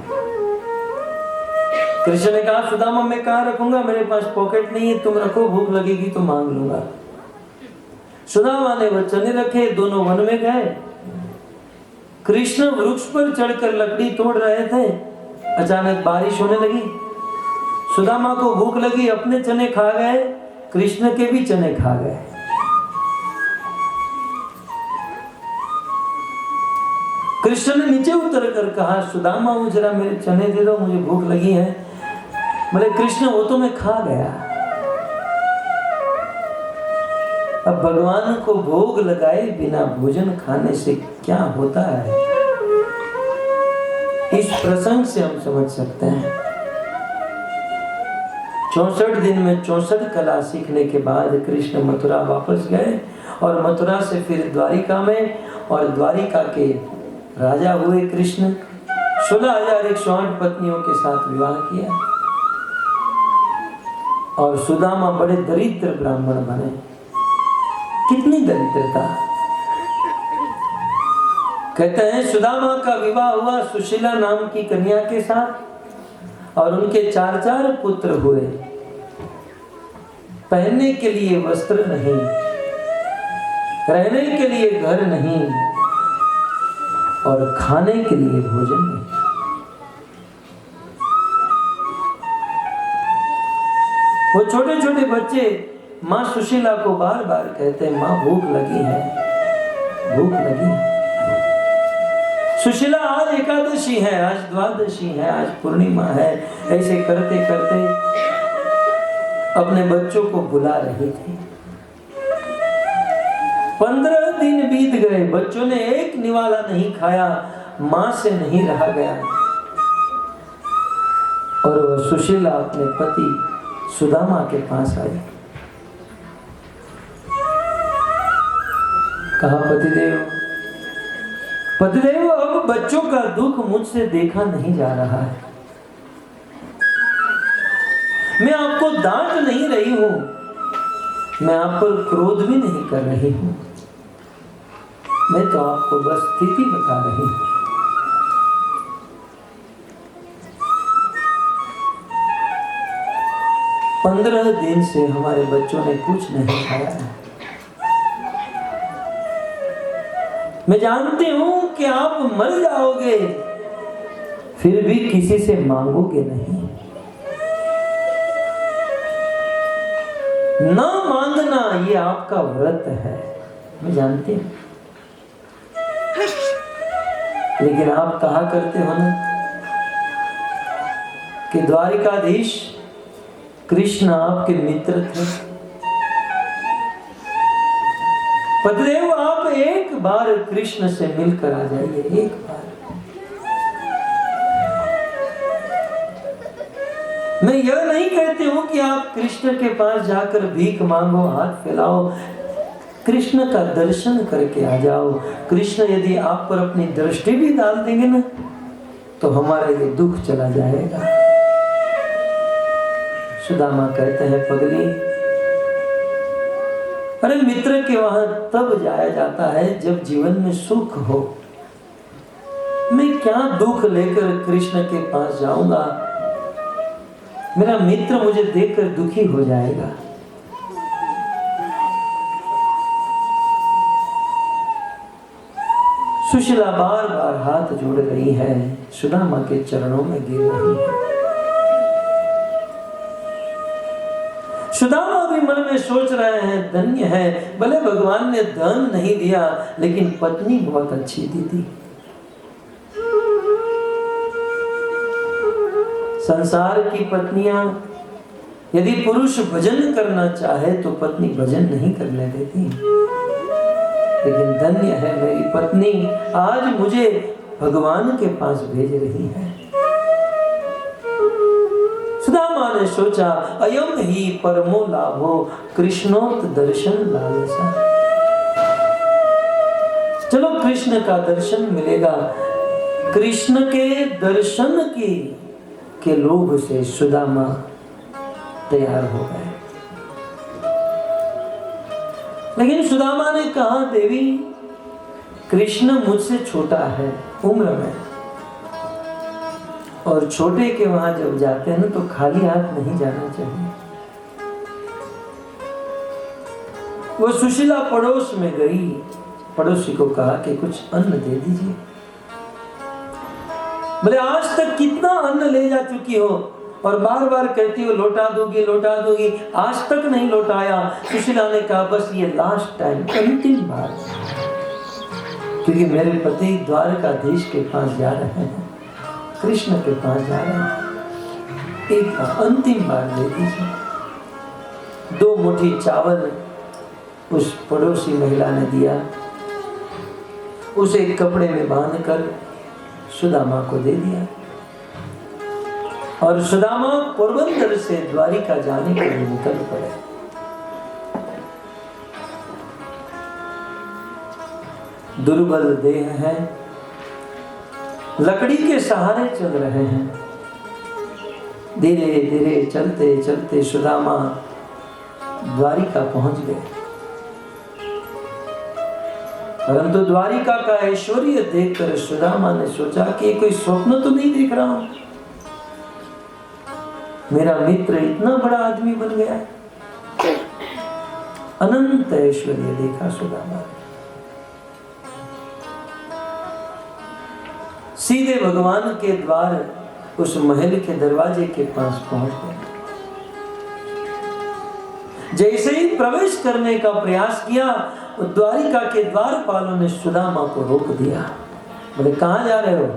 कृष्ण ने कहा, सुदामा मैं कहाँ रखूंगा, मेरे पास पॉकेट नहीं है, तुम रखो, भूख लगेगी तो मांग लूंगा। सुदामा ने वो चने रखे, दोनों वन में गए। कृष्ण वृक्ष पर चढ़कर लकड़ी तोड़ रहे थे। अचानक बारिश होने लगी। सुदामा को भूख लगी, अपने चने खा गए, कृष्ण के भी चने खा गए। कृष्ण ने नीचे उतर कर कहा, सुदामा वो जरा मेरे चने दे दो, मुझे भूख लगी है। बोले कृष्ण वो तो मैं खा गया। अब भगवान को भोग लगाए बिना भोजन खाने से क्या होता है, इस प्रसंग से हम समझ सकते हैं। 64 दिन में 64 कला सीखने के बाद कृष्ण मथुरा वापस गए और मथुरा से फिर द्वारिका में, और द्वारिका के राजा हुए कृष्ण। 16,108 पत्नियों के साथ विवाह किया और सुदामा बड़े दरिद्र ब्राह्मण बने। कितनी दरिद्रता! कहते हैं सुदामा का विवाह हुआ सुशीला नाम की कन्या के साथ और उनके 4 पुत्र हुए। पहनने के लिए वस्त्र नहीं, रहने के लिए घर नहीं और खाने के लिए भोजन नहीं। वो छोटे छोटे बच्चे माँ सुशीला को बार बार कहते हैं, माँ भूख लगी है, भूख लगी है। सुशीला आज एकादशी है, आज द्वादशी है, आज पूर्णिमा है। ऐसे करते करते अपने बच्चों को बुला रही थी। 15 दिन बीत गए, बच्चों ने एक निवाला नहीं खाया, मां से नहीं रहा गया और वह सुशीला अपने पति सुदामा के पास आई। कहा, पतिदेव, पतिदेव, अब बच्चों का दुख मुझसे देखा नहीं जा रहा है। मैं आपको डांट नहीं रही हूं, मैं आप पर क्रोध भी नहीं कर रही हूं, मैं तो आपको बस स्थिति बता रही हूं। पंद्रह दिन से हमारे बच्चों ने कुछ नहीं खाया है। मैं जानती हूं कि आप मर जाओगे, फिर भी किसी से मांगोगे नहीं। ना मांगना ये आपका व्रत है, मैं जानती हूं, लेकिन आप कहा करते हो ना कि द्वारिकाधीश कृष्ण आपके मित्र थे। पतिदेव, आप एक बार कृष्ण से मिलकर आ जाइए, एक बार। मैं यह नहीं कहती हूं कि आप कृष्ण के पास जाकर भीख मांगो, हाथ फैलाओ, कृष्ण का दर्शन करके आ जाओ। कृष्ण यदि आप पर अपनी दृष्टि भी डाल देंगे ना, तो हमारा ये दुख चला जाएगा। सुदामा कहते हैं, पगली, अरे मित्र के वहां तब जाया जाता है जब जीवन में सुख हो। मैं क्या दुख लेकर कृष्ण के पास जाऊंगा, मेरा मित्र मुझे देखकर दुखी हो जाएगा। सुशीला बार बार हाथ जोड़ रही है, सुदामा के चरणों में गिर रही है। सुदामा भी मन में सोच रहे हैं, धन्य है, भले भगवान ने धन नहीं दिया, लेकिन पत्नी बहुत अच्छी दी थी। संसार की पत्नियां यदि पुरुष भजन करना चाहे तो पत्नी भजन नहीं करने देती, लेकिन धन्य है मेरी पत्नी, आज मुझे भगवान के पास भेज रही है। सुदामा ने सोचा, अयम ही परमो लाभो कृष्णोत दर्शन लालसा। चलो कृष्ण का दर्शन मिलेगा। कृष्ण के दर्शन के लोभ से सुदामा तैयार हो गए। लेकिन सुदामा ने कहा, देवी, कृष्ण मुझसे छोटा है उम्र में, और छोटे के वहां जब जाते हैं ना तो खाली हाथ नहीं जाना चाहिए। वो सुशीला पड़ोस में गई, पड़ोसी को कहा कि कुछ अन्न दे दीजिए। बोले, आज तक कितना अन्न ले जा चुकी हो और बार बार कहती हो लौटा दूंगी लौटा दूंगी, आज तक नहीं लौटाया। सुशीला ने कहा, बस ये लास्ट टाइम, अंतिम बार, क्योंकि मेरे पति द्वारकाधीश के पास जा रहे हैं, कृष्ण के पास जा रहे हैं, एक अंतिम बार दे दीजिए। 2 मुट्ठी चावल उस पड़ोसी महिला ने दिया, उसे एक कपड़े में बांधकर सुदामा को दे दिया। और सुदामा पोरबंदर से द्वारिका जाने के लिए निकल पड़े। दुर्बल देह है, लकड़ी के सहारे चल रहे हैं। धीरे धीरे चलते चलते सुदामा द्वारिका पहुंच गए। परंतु द्वारिका का ऐश्वर्य देखकर सुदामा ने सोचा कि कोई स्वप्न तो नहीं देख रहा हूं, मेरा मित्र इतना बड़ा आदमी बन गया। अनंत ऐश्वर्य देखा सुदामा। सीधे भगवान के द्वार उस महल के दरवाजे के पास पहुंच गए। जैसे ही प्रवेश करने का प्रयास किया, द्वारिका के द्वारपालों ने सुदामा को रोक दिया। बोले कहां जा रहे हो?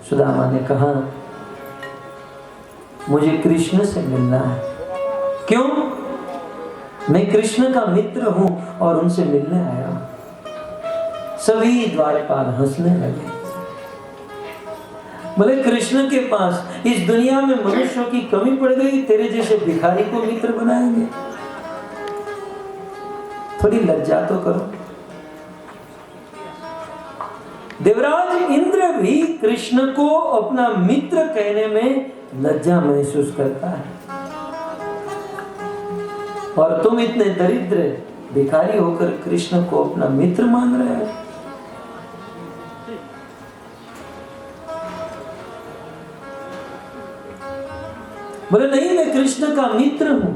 सुदामा ने कहा मुझे कृष्ण से मिलना है। क्यों? मैं कृष्ण का मित्र हूं और उनसे मिलने आया हूं। सभी द्वारपाल हंसने लगे। बोले कृष्ण के पास इस दुनिया में मनुष्यों की कमी पड़ गई, तेरे जैसे भिखारी को मित्र बनाएंगे? थोड़ी लज्जा तो करो। देवराज इंद्र भी कृष्ण को अपना मित्र कहने में लज्जा महसूस करता है, और तुम इतने दरिद्र भिखारी होकर कृष्ण को अपना मित्र मान रहे हो। बोले नहीं, मैं कृष्ण का मित्र हूं।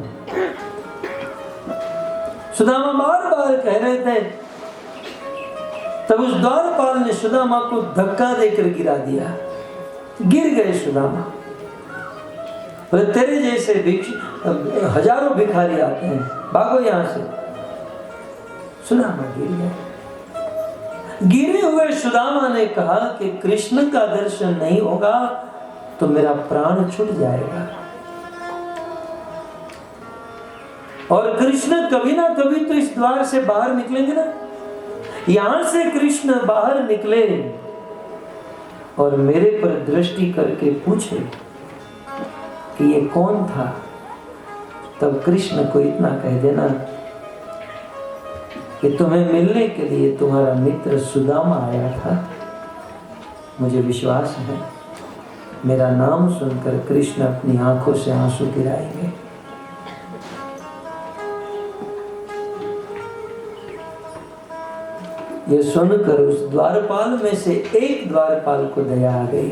सुदामा बार बार कह रहे थे। तब उस द्वारपाल ने सुदामा को धक्का देकर गिरा दिया। गिर गए सुदामा। बोले तेरे जैसे हजारों भिखारी आते हैं, भागो यहां से। सुदामा गिर गए। गिरे हुए सुदामा ने कहा कि कृष्ण का दर्शन नहीं होगा तो मेरा प्राण छूट जाएगा, और कृष्ण कभी ना कभी तो इस द्वार से बाहर निकलेंगे ना। यहां से कृष्ण बाहर निकले और मेरे पर दृष्टि करके पूछे कि ये कौन था, तब कृष्ण को इतना कह देना कि तुम्हें मिलने के लिए तुम्हारा मित्र सुदामा आया था। मुझे विश्वास है मेरा नाम सुनकर कृष्ण अपनी आंखों से आंसू गिराएंगे। ये सुनकर उस द्वारपाल में से एक द्वारपाल को दया आ गई।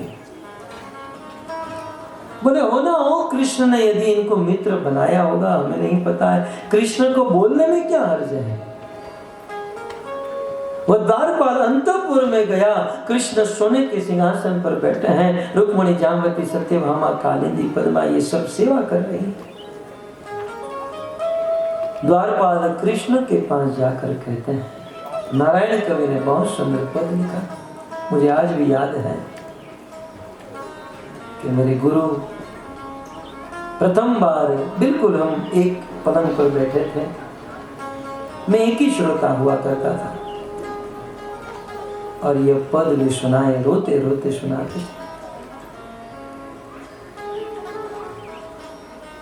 बोले होना हो कृष्ण ने यदि इनको मित्र बनाया होगा, हमें नहीं पता है। कृष्ण को बोलने में क्या हर्ज है? वह द्वारपाल अंतःपुर में गया। कृष्ण सोने के सिंहासन पर बैठे हैं। रुक्मिणी, जाम्बवती, सत्यभामा, कालिंदी, पद्मा ये सब सेवा कर रही। द्वारपाल कृष्ण के पास जाकर कहते हैं, नारायण कवि ने बहुत सुंदर पद लिखा, मुझे आज भी याद है कि मेरे गुरु प्रथम बार बिल्कुल हम एक पलंग पर बैठे थे। मैं एक ही श्रोता हुआ करता था और यह पद भी सुनाए, रोते रोते सुनाते।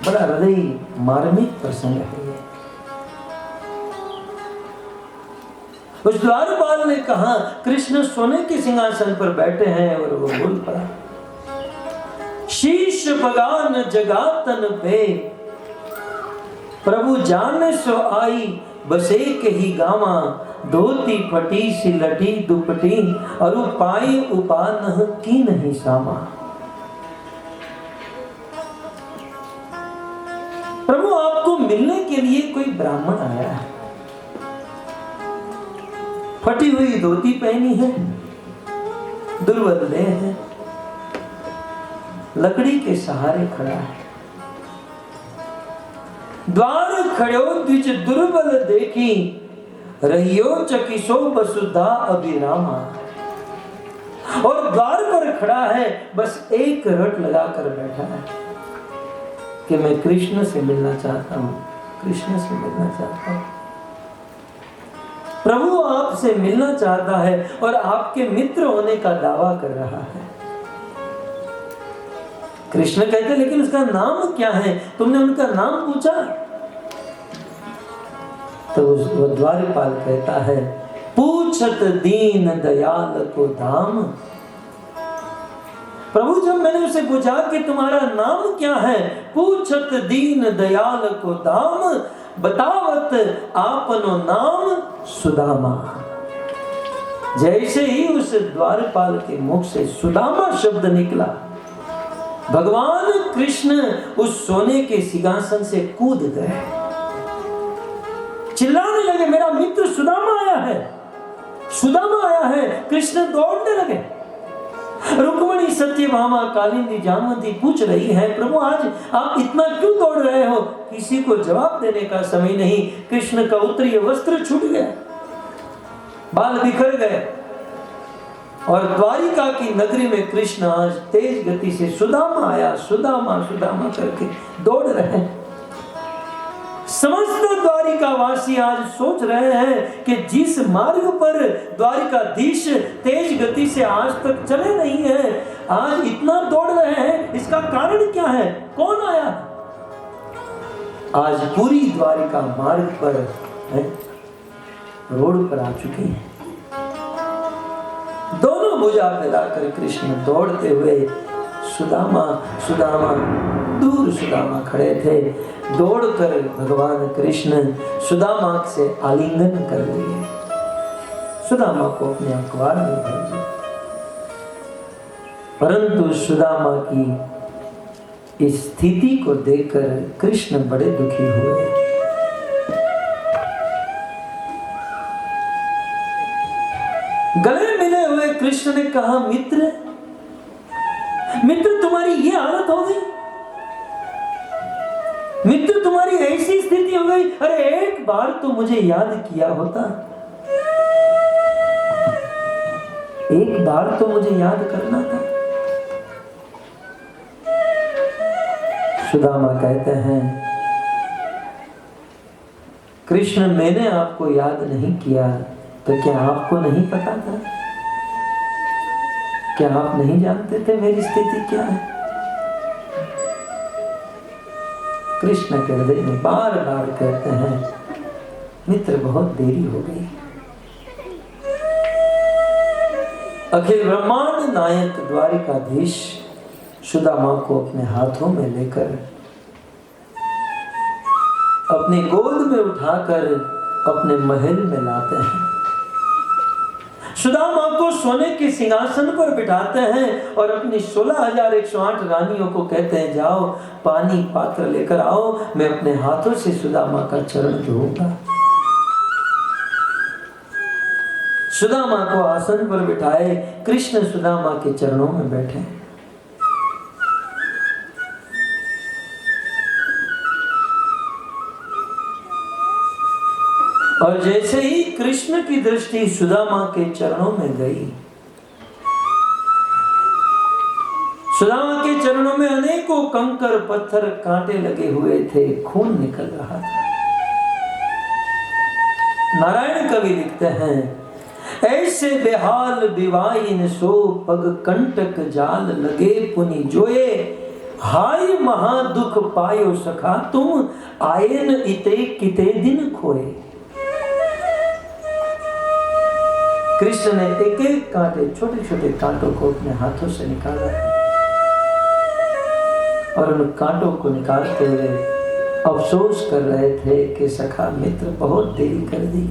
बड़ा हृदय मार्मिक प्रसंग है ये। उस द्वारपाल ने कहा, कृष्ण सोने के सिंहासन पर बैठे हैं, और वो बोल पड़ा, शीश बगान जगातन पे प्रभु जाने सो आई, बस एक ही गावा, धोती फटी सी लटी दुपटी, और पाई उपान की नहीं सामा। प्रभु आपको मिलने के लिए कोई ब्राह्मण आया है, फटी हुई धोती पहनी है, दुर्बल देह है, लकड़ी के सहारे खड़ा है। द्वार खड़ो द्विज दुर्बल देखी, रहियो चकिसो वसुधा अभिरामा। और द्वार पर खड़ा है, बस एक रट लगाकर बैठा है कि मैं कृष्ण से मिलना चाहता हूं, कृष्ण से मिलना चाहता हूं। प्रभु आपसे मिलना चाहता है और आपके मित्र होने का दावा कर रहा है। कृष्ण कहते लेकिन उसका नाम क्या है, तुमने उनका नाम पूछा? तो वो द्वारपाल कहता है, पूछत दीन दयाल को धाम। प्रभु जब मैंने उसे पूछा कि तुम्हारा नाम क्या है, पूछत दीन दयाल को धाम, बतावत आपनो नाम सुदामा। जैसे ही उस द्वारपाल के मुख से सुदामा शब्द निकला, भगवान कृष्ण उस सोने के सिंहासन से कूद गए, चिल्लाने लगे, मेरा मित्र सुदामा आया है, सुदामा आया है। कृष्ण दौड़ने लगे। रुक्मिणी, सत्यभामा, कालिंदी, जामवंती पूछ रही है, प्रभु आज आप इतना क्यों दौड़ रहे हो? किसी को जवाब देने का समय नहीं। कृष्ण का उत्तरीय वस्त्र छूट गया, बाल बिखर गए और द्वारिका की नगरी में कृष्ण आज तेज गति से सुदामा आया, सुदामा सुदामा करके दौड़ रहे हैं। समस्त द्वारिकावासी आज सोच रहे हैं कि जिस मार्ग पर द्वारिकाधीश तेज गति से आज तक चले नहीं है, आज इतना दौड़ रहे हैं, इसका कारण क्या है? कौन आया? आज पूरी द्वारिका मार्ग पर है, रोड पर आ चुके हैं। दोनों भुजा फैलाकर कृष्ण दौड़ते हुए, सुदामा सुदामा, दूर सुदामा खड़े थे, दौड़कर भगवान कृष्ण सुदामा से आलिंगन कर लिए, सुदामा को अपने अखबार में भर दिया। परंतु सुदामा की इस स्थिति को देखकर कृष्ण बड़े दुखी हुए। गले मिले हुए कृष्ण ने कहा, मित्र मित्र तुम्हारी ये हालत हो गई, मित्र तुम्हारी ऐसी स्थिति हो गई। अरे एक बार तो मुझे याद किया होता, एक बार तो मुझे याद करना था। सुदामा कहते हैं, कृष्ण मैंने आपको याद नहीं किया तो क्या आपको नहीं पता था? क्या आप नहीं जानते थे मेरी स्थिति क्या है? कृष्ण के हृदय में बार बार कहते हैं, मित्र बहुत देरी हो गई। अखिल ब्रह्मांड नायक द्वारिकाधीश सुदामा को अपने हाथों में लेकर अपनी गोद में उठाकर अपने महल में लाते हैं। सुदामा को सोने के सिंहासन पर बिठाते हैं और अपनी 16,108 रानियों को कहते हैं, जाओ पानी पात्र लेकर आओ, मैं अपने हाथों से सुदामा का चरण धोऊंगा। सुदामा को आसन पर बिठाए, कृष्ण सुदामा के चरणों में बैठे। और जैसे ही कृष्ण की दृष्टि सुदामा के चरणों में गई, सुदामा के चरणों में अनेकों कंकर पत्थर कांटे लगे हुए थे, खून निकल रहा था। नारायण कवि लिखते हैं, ऐसे बेहाल बिवाइन सो पग कंटक जाल लगे पुनि जोए, हाय महा दुख पायो सखा तुम आयन इते किते दिन खोए। कृष्ण ने एक एक कांटे, छोटे छोटे कांटों को अपने हाथों से निकाला और उन कांटों को निकालते हुए अफसोस कर रहे थे कि सखा मित्र बहुत देरी कर दी,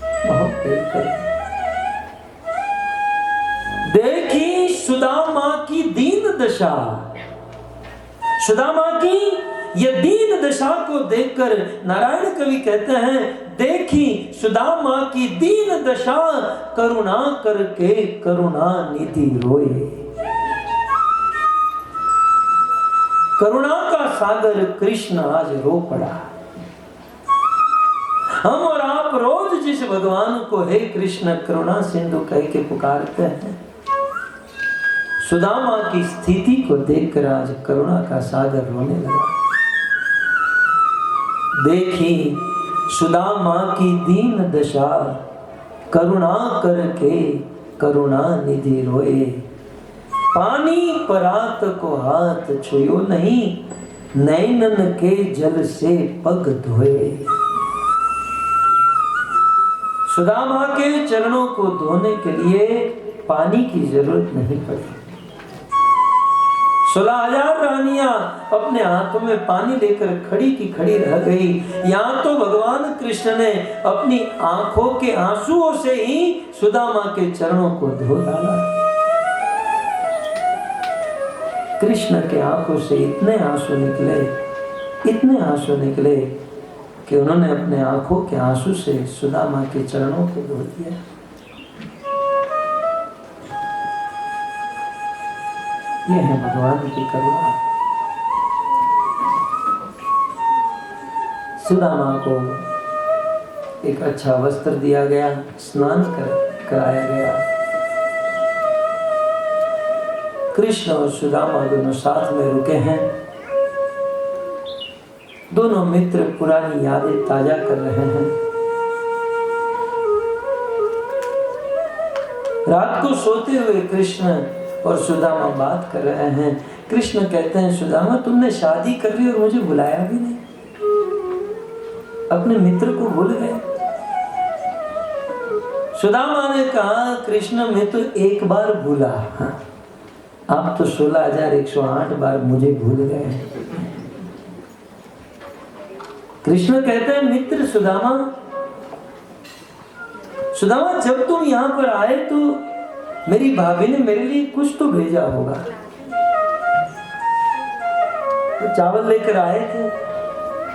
बहुत देरी कर दी। देखी सुदामा की दीन दशा, सुदामा की यह दीन दशा को देखकर नारायण कवि कहते हैं, देखी सुदामा की दीन दशा, करुणा करके करुणा निधि रोए। करुणा का सागर कृष्ण आज रो पड़ा। हम और आप रोज जिस भगवान को हे कृष्ण करुणा सिंधु कह के पुकारते हैं, सुदामा की स्थिति को देखकर आज करुणा का सागर रोने लगा। देखी सुदामा की दीन दशा, करुणा करके करुणा निधि रोए। पानी परात को हाथ छुयो नहीं, नैनन के जल से पग धोए। सुदामा के चरणों को धोने के लिए पानी की जरूरत नहीं पड़ी। 16,000 रानियां अपने हाथों में पानी लेकर खड़ी की खड़ी रह गई। यहाँ तो भगवान कृष्ण ने अपनी आंखों के आंसुओं से ही सुदामा के चरणों को धो डाला। कृष्ण के आंखों से इतने आंसू निकले कि उन्होंने अपने आंखों के आंसू से सुदामा के चरणों को धो दिया। ये है भगवान की करुणा। सुदामा को एक अच्छा वस्त्र दिया गया, स्नान कराया गया। कृष्ण और सुदामा दोनों साथ में रुके हैं। दोनों मित्र पुरानी यादें ताजा कर रहे हैं। रात को सोते हुए कृष्ण और सुदामा बात कर रहे हैं। कृष्ण कहते हैं, सुदामा तुमने शादी कर ली और मुझे बुलाया भी नहीं, अपने मित्र को भूल गए। सुदामा ने कहा, कृष्ण मैं तो एक बार भूला, आप तो 16,108 बार मुझे भूल गए। कृष्ण कहते हैं, मित्र सुदामा जब तुम यहां पर आए तो मेरी भाभी ने मेरे लिए कुछ तो भेजा होगा। तो चावल लेकर आए थे,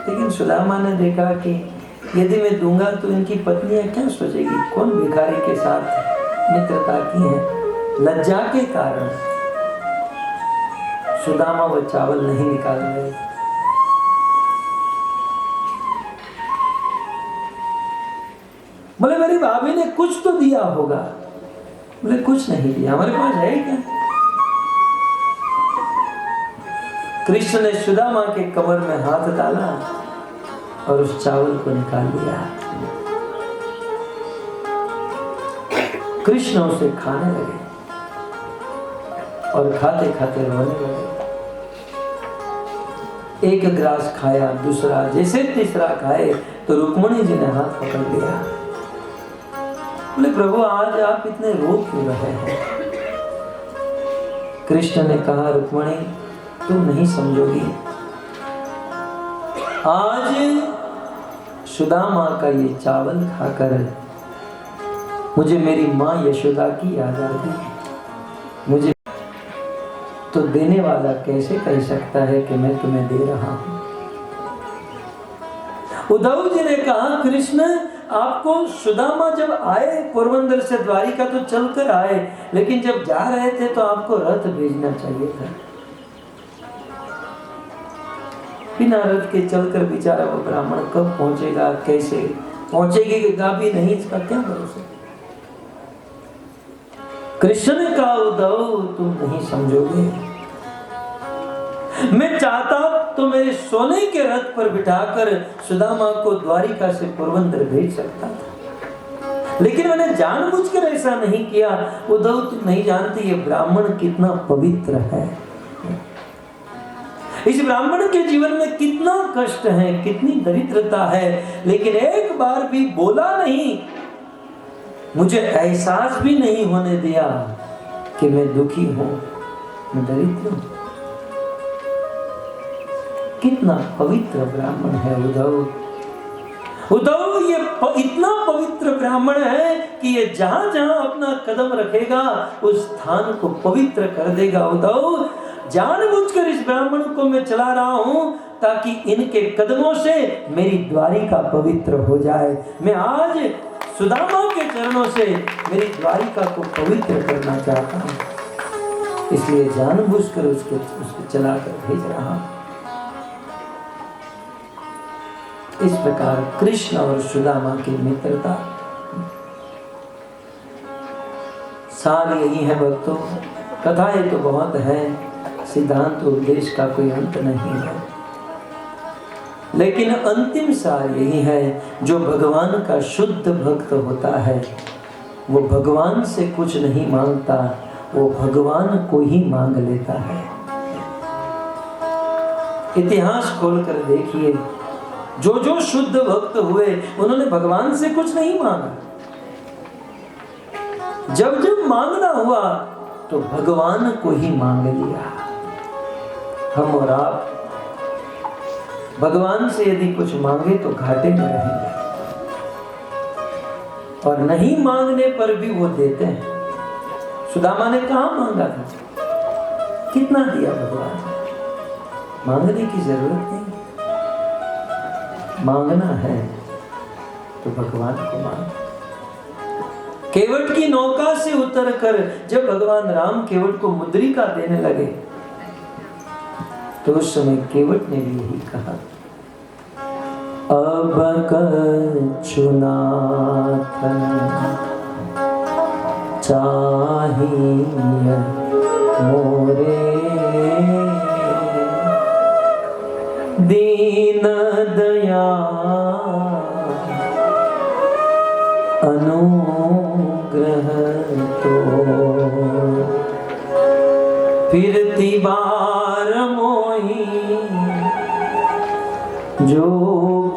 लेकिन सुदामा ने देखा कि यदि मैं दूंगा तो इनकी पत्नियां क्या सोचेगी, कौन भिखारी के साथ मित्रता की है। लज्जा के कारण सुदामा वो चावल नहीं निकाल रहे। बोले मेरी भाभी ने कुछ तो दिया होगा। बोले कुछ नहीं दिया, हमारे पास है क्या। कृष्ण ने सुदामा के कमर में हाथ डाला और उस चावल को निकाल लिया। कृष्ण उसे खाने लगे और खाते खाते रोने लगे। एक गिलास खाया, दूसरा, जैसे तीसरा खाए तो रुक्मिणी जी ने हाथ पकड़ लिया। बोले प्रभु आज आप इतने रो क्यों रहे हैं। कृष्ण ने कहा, रुक्मिणी तुम नहीं समझोगी, आज सुदामा का ये चावल खाकर मुझे मेरी माँ यशोदा की याद आ गई। मुझे तो देने वाला कैसे कह सकता है कि मैं तुम्हें दे रहा हूं। उद्धव जी ने कहा, कृष्ण आपको सुदामा जब आए पोरबंदर से द्वारिका तो चलकर आए, लेकिन जब जा रहे थे तो आपको रथ भेजना चाहिए था। बिना रथ के चलकर बेचारा वो ब्राह्मण कब पहुंचेगा, कैसे पहुंचेगा भी नहीं, इसका क्या भरोसा। कृष्ण ने कहा, उद्धव तुम नहीं समझोगे, मैं चाहता तो मेरे सोने के रथ पर बिठाकर सुदामा को द्वारिका से पोरबंदर भेज सकता था, लेकिन मैंने जानबूझकर ऐसा नहीं किया। उद्धव तुम नहीं जानते ये ब्राह्मण कितना पवित्र है, इस ब्राह्मण के जीवन में कितना कष्ट है, कितनी दरिद्रता है, लेकिन एक बार भी बोला नहीं, मुझे एहसास भी नहीं होने दिया कि मैं दुखी हूं, मैं दरिद्र हूं। कितना पवित्र ब्राह्मण है उद्धव ये इतना पवित्र ब्राह्मण है कि ये जहां जहां अपना कदम रखेगा उस स्थान को पवित्र कर देगा। उद्धव जानबूझकर इस ब्राह्मण को मैं चला रहा हूं ताकि इनके कदमों से मेरी द्वारिका पवित्र हो जाए। मैं आज सुदामा के चरणों से मेरी द्वारिका को पवित्र करना चाहता हूं, इसलिए जानबूझकर उसको चलाकर भेज रहा हूं। इस प्रकार कृष्ण और सुदामा की मित्रता सार यही है भक्तों। कथाएं तो बहुत है, सिद्धांत उपदेश का कोई अंत नहीं है, लेकिन अंतिम सार यही है, जो भगवान का शुद्ध भक्त होता है वो भगवान से कुछ नहीं मांगता, वो भगवान को ही मांग लेता है। इतिहास खोलकर देखिए, जो जो शुद्ध भक्त हुए उन्होंने भगवान से कुछ नहीं मांगा। जब जब मांगना हुआ तो भगवान को ही मांग लिया। हम और आप भगवान से यदि कुछ मांगे तो घाटे में रहेंगे, और नहीं मांगने पर भी वो देते हैं। सुदामा ने कहाँ मांगा था? कितना दिया भगवान? मांगने की जरूरत नहीं, मांगना है तो भगवान को मांग। केवट की नौका से उतरकर जब भगवान राम केवट को मुद्रिका देने लगे तो उस समय केवट ने भी यही कहा, अब कछुनाथ चाहिए मोरे, दीन दया अनुग्रह तो, फिरती बार मोही जो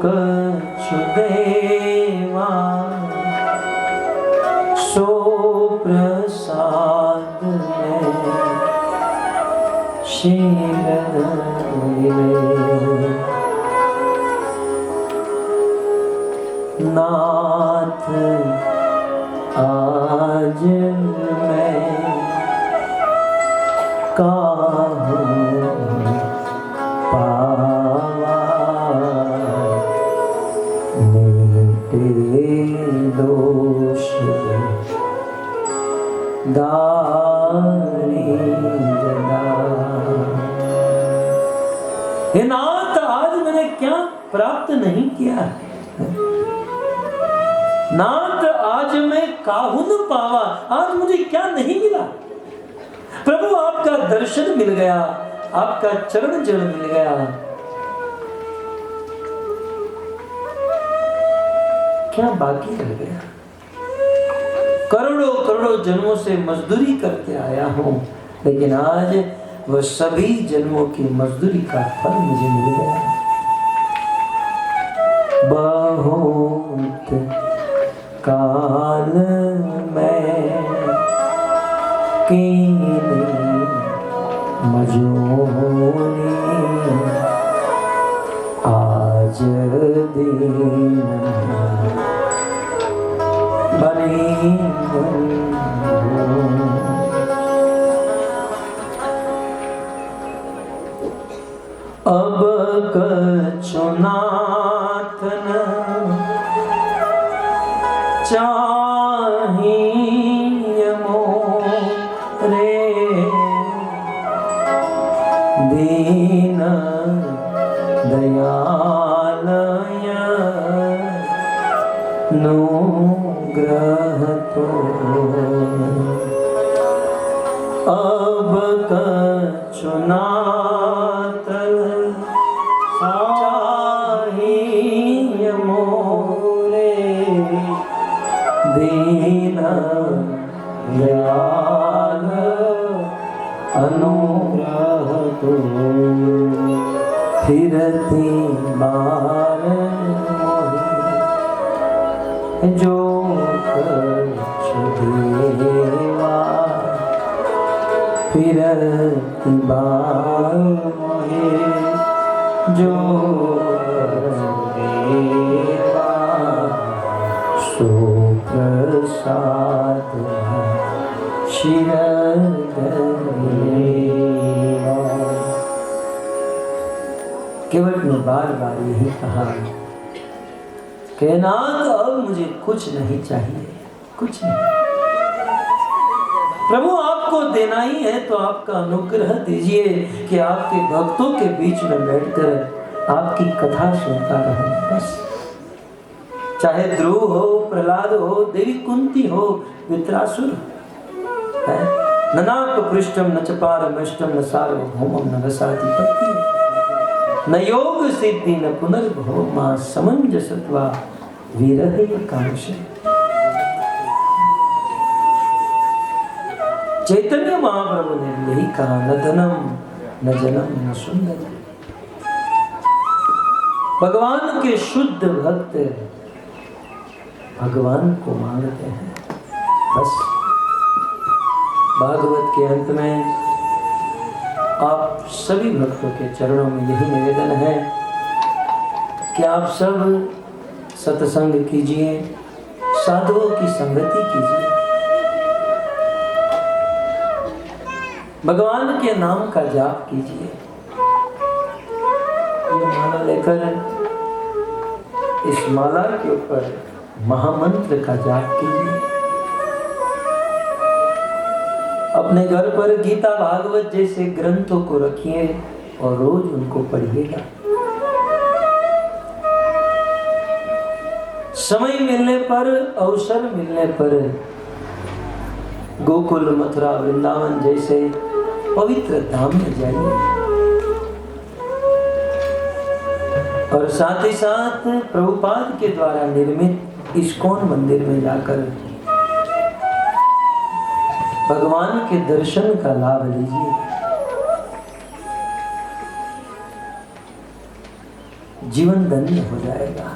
कछु देवा, सो प्रसाद में शील नाथ आज मैं काहूँ पावा, मेरे दोष दारी जना। हे नाथ, आज मैंने क्या प्राप्त नहीं किया है? नाथ, आज मैं काहुन पावा, आज मुझे क्या नहीं मिला? प्रभु आपका दर्शन मिल गया, आपका चरण जल मिल गया, क्या बाकी रह गया? करोड़ों करोड़ों जन्मों से मजदूरी करके आया हूं, लेकिन आज वह सभी जन्मों की मजदूरी का फल मुझे मिल गया। बहुत काल में कीनी मजूरी, आज दिन बनी अब कछु नाथ न चाहिए मोरे, दीन दयालय अनुग्रह तो, अब कछु नाथ चाहिए मोरे, दीन दयाल अनुग्रह तो, फिरती बार मोहि जो कछु देवा, फिरती बार मोहि जो देवा, सो प्रसाद केवट ने बार बार यही कहा, नाथ अब मुझे कुछ नहीं चाहिए, कुछ नहीं। प्रभु आपको देना ही है तो आपका अनुग्रह दीजिए कि आपके भक्तों के बीच में बैठकर आपकी कथा सुनता रहूं, बस। चाहे ध्रुव हो, प्रहलाद हो, देवी कुंती हो, वित्रासुर है, न नाक पृष्ठम न च पारमेष्टम न सार्वभौमम न रसाधिपति, न योग सिद्धि न पुनर्भौमा, समंजसत्वा विरह कांक्ष। चैतन्य महाप्रभु ने यही कहा, न धनम न जनम न सुंदर। भगवान के शुद्ध भक्त भगवान को मांगते हैं। बस भागवत के अंत में आप सभी भक्तों के चरणों में यही निवेदन है कि आप सब सत्संग कीजिए, साधुओं की संगति कीजिए, भगवान के नाम का जाप कीजिए। ये माला लेकर इस माला के ऊपर महामंत्र का जाप कीजिए। अपने घर पर गीता भागवत जैसे ग्रंथों को रखिए और रोज उनको पढ़िएगा। समय मिलने पर, अवसर मिलने पर गोकुल, मथुरा, वृंदावन जैसे पवित्र धाम में जाइए और साथ ही साथ प्रभुपाद के द्वारा निर्मित इस्कॉन मंदिर में जाकर भगवान के दर्शन का लाभ लीजिए। जीवन धन्य हो जाएगा।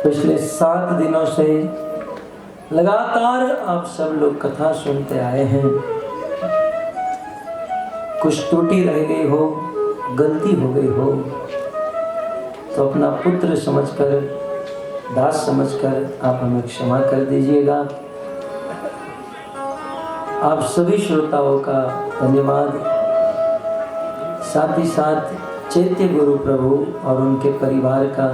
पिछले 7 दिनों से लगातार आप सब लोग कथा सुनते आए हैं। कुछ त्रुटि रह गई हो, गलती हो गई हो तो अपना पुत्र समझकर, दास समझकर आप हमें क्षमा कर दीजिएगा। आप सभी श्रोताओं का धन्यवाद, साथ ही साथ चैत्य गुरु प्रभु और उनके परिवार का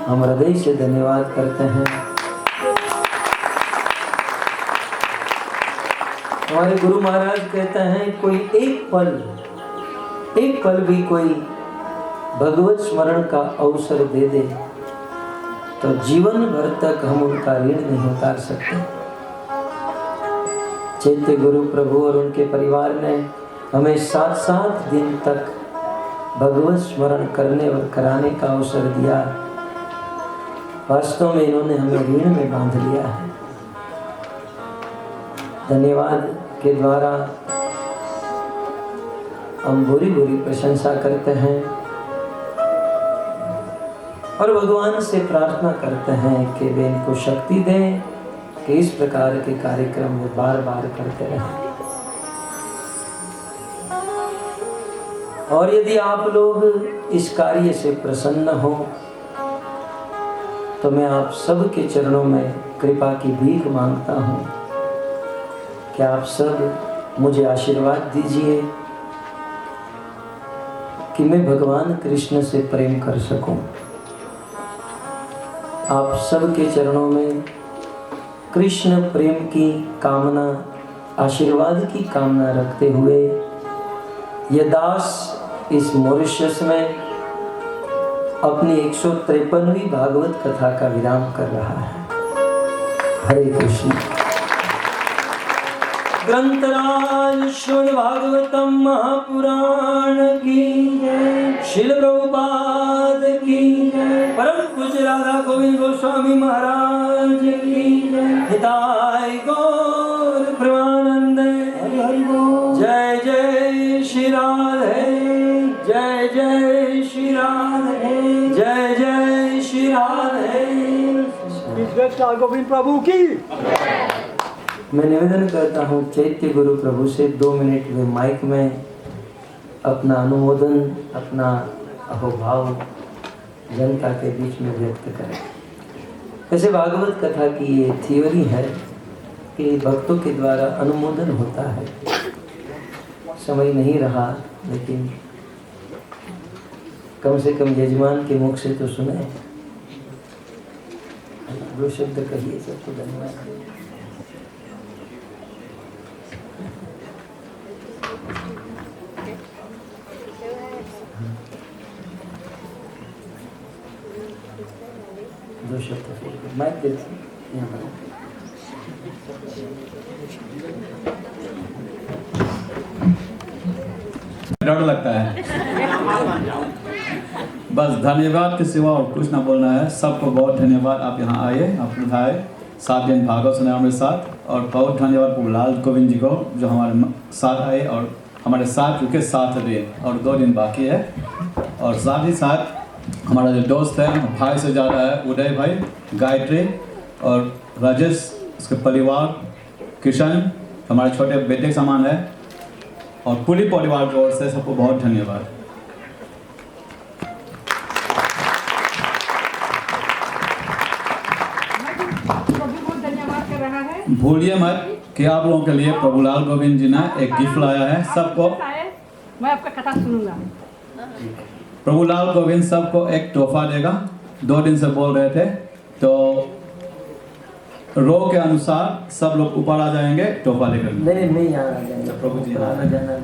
हम हृदय से धन्यवाद करते हैं। हमारे गुरु महाराज कहते हैं, कोई एक पल भी कोई भगवत स्मरण का अवसर दे दे तो जीवन भर तक हम उनका ऋण नहीं उतार सकते। चैत्य गुरु प्रभु और उनके परिवार ने हमें 7 दिन तक भगवत स्मरण करने और कराने का अवसर दिया। वास्तव में इन्होंने हमें ऋण में बांध लिया है। धन्यवाद के द्वारा हम बुरी प्रशंसा करते हैं और भगवान से प्रार्थना करते हैं कि वे इनको शक्ति दें कि इस प्रकार के कार्यक्रम में बार बार करते रहें। और यदि आप लोग इस कार्य से प्रसन्न हो तो मैं आप सब के चरणों में कृपा की भीख मांगता हूँ कि आप सब मुझे आशीर्वाद दीजिए कि मैं भगवान कृष्ण से प्रेम कर सकूं। आप सब के चरणों में कृष्ण प्रेम की कामना, आशीर्वाद की कामना रखते हुए यह दास इस मॉरिशस में अपनी 153वीं भागवत कथा का विराम कर रहा है। हरे कृष्ण। ग्रंथराज श्रीमद् भागवतम महापुराण की जय, श्रील प्रभुपाद की जय, परम पूज्य राधा गोविंद गोस्वामी महाराज की जय, हिताय गौर प्रेमानंदे, जय जय श्री राधे, जय जय श्री राधे, जय जय श्री राधे। गोविंद प्रभु की मैं निवेदन करता हूँ चैत्य गुरु प्रभु से 2 मिनट वे माइक में अपना अनुमोदन, अपना अहोभाव जनता के बीच में व्यक्त करें। वैसे भागवत कथा की ये थ्योरी है कि भक्तों के द्वारा अनुमोदन होता है। समय नहीं रहा लेकिन कम से कम यजमान के मुख से तो सुने। 2 शब्द कहिए। सबको धन्यवाद। माइक देती यहाँ पर। डर लगता है। बस धन्यवाद के सिवा और कुछ ना बोलना है। सबको बहुत धन्यवाद, आप यहाँ आए, आप लोग आए 7 दिन भागवत सुना हमारे साथ। और बहुत धन्यवाद प्रभुलाल गोविंद जी को जो हमारे साथ आए और हमारे साथ रुके 7 दिन और 2 दिन बाकी है। और साथ ही साथ हमारा जो दोस्त है भाई से ज़्यादा है, उदय भाई, गायत्री और राजेश, उसके परिवार, किशन हमारे छोटे बेटे के समान है, और पूरी परिवार की ओर से सबको बहुत धन्यवाद। भूलिए मत कि आप लोगों के लिए प्रभुलाल गोविंद जी ने एक गिफ्ट लाया है सबको। मैं आपका कथा सुनूंगा। प्रभुलाल गोविंद सबको एक तोहफा देगा। 2 दिन से बोल रहे थे, तो रो के अनुसार सब लोग ऊपर आ जाएंगे तोहफा लेकर। नहीं, यहाँ आ जाएंगे। प्रभु जी आना जाना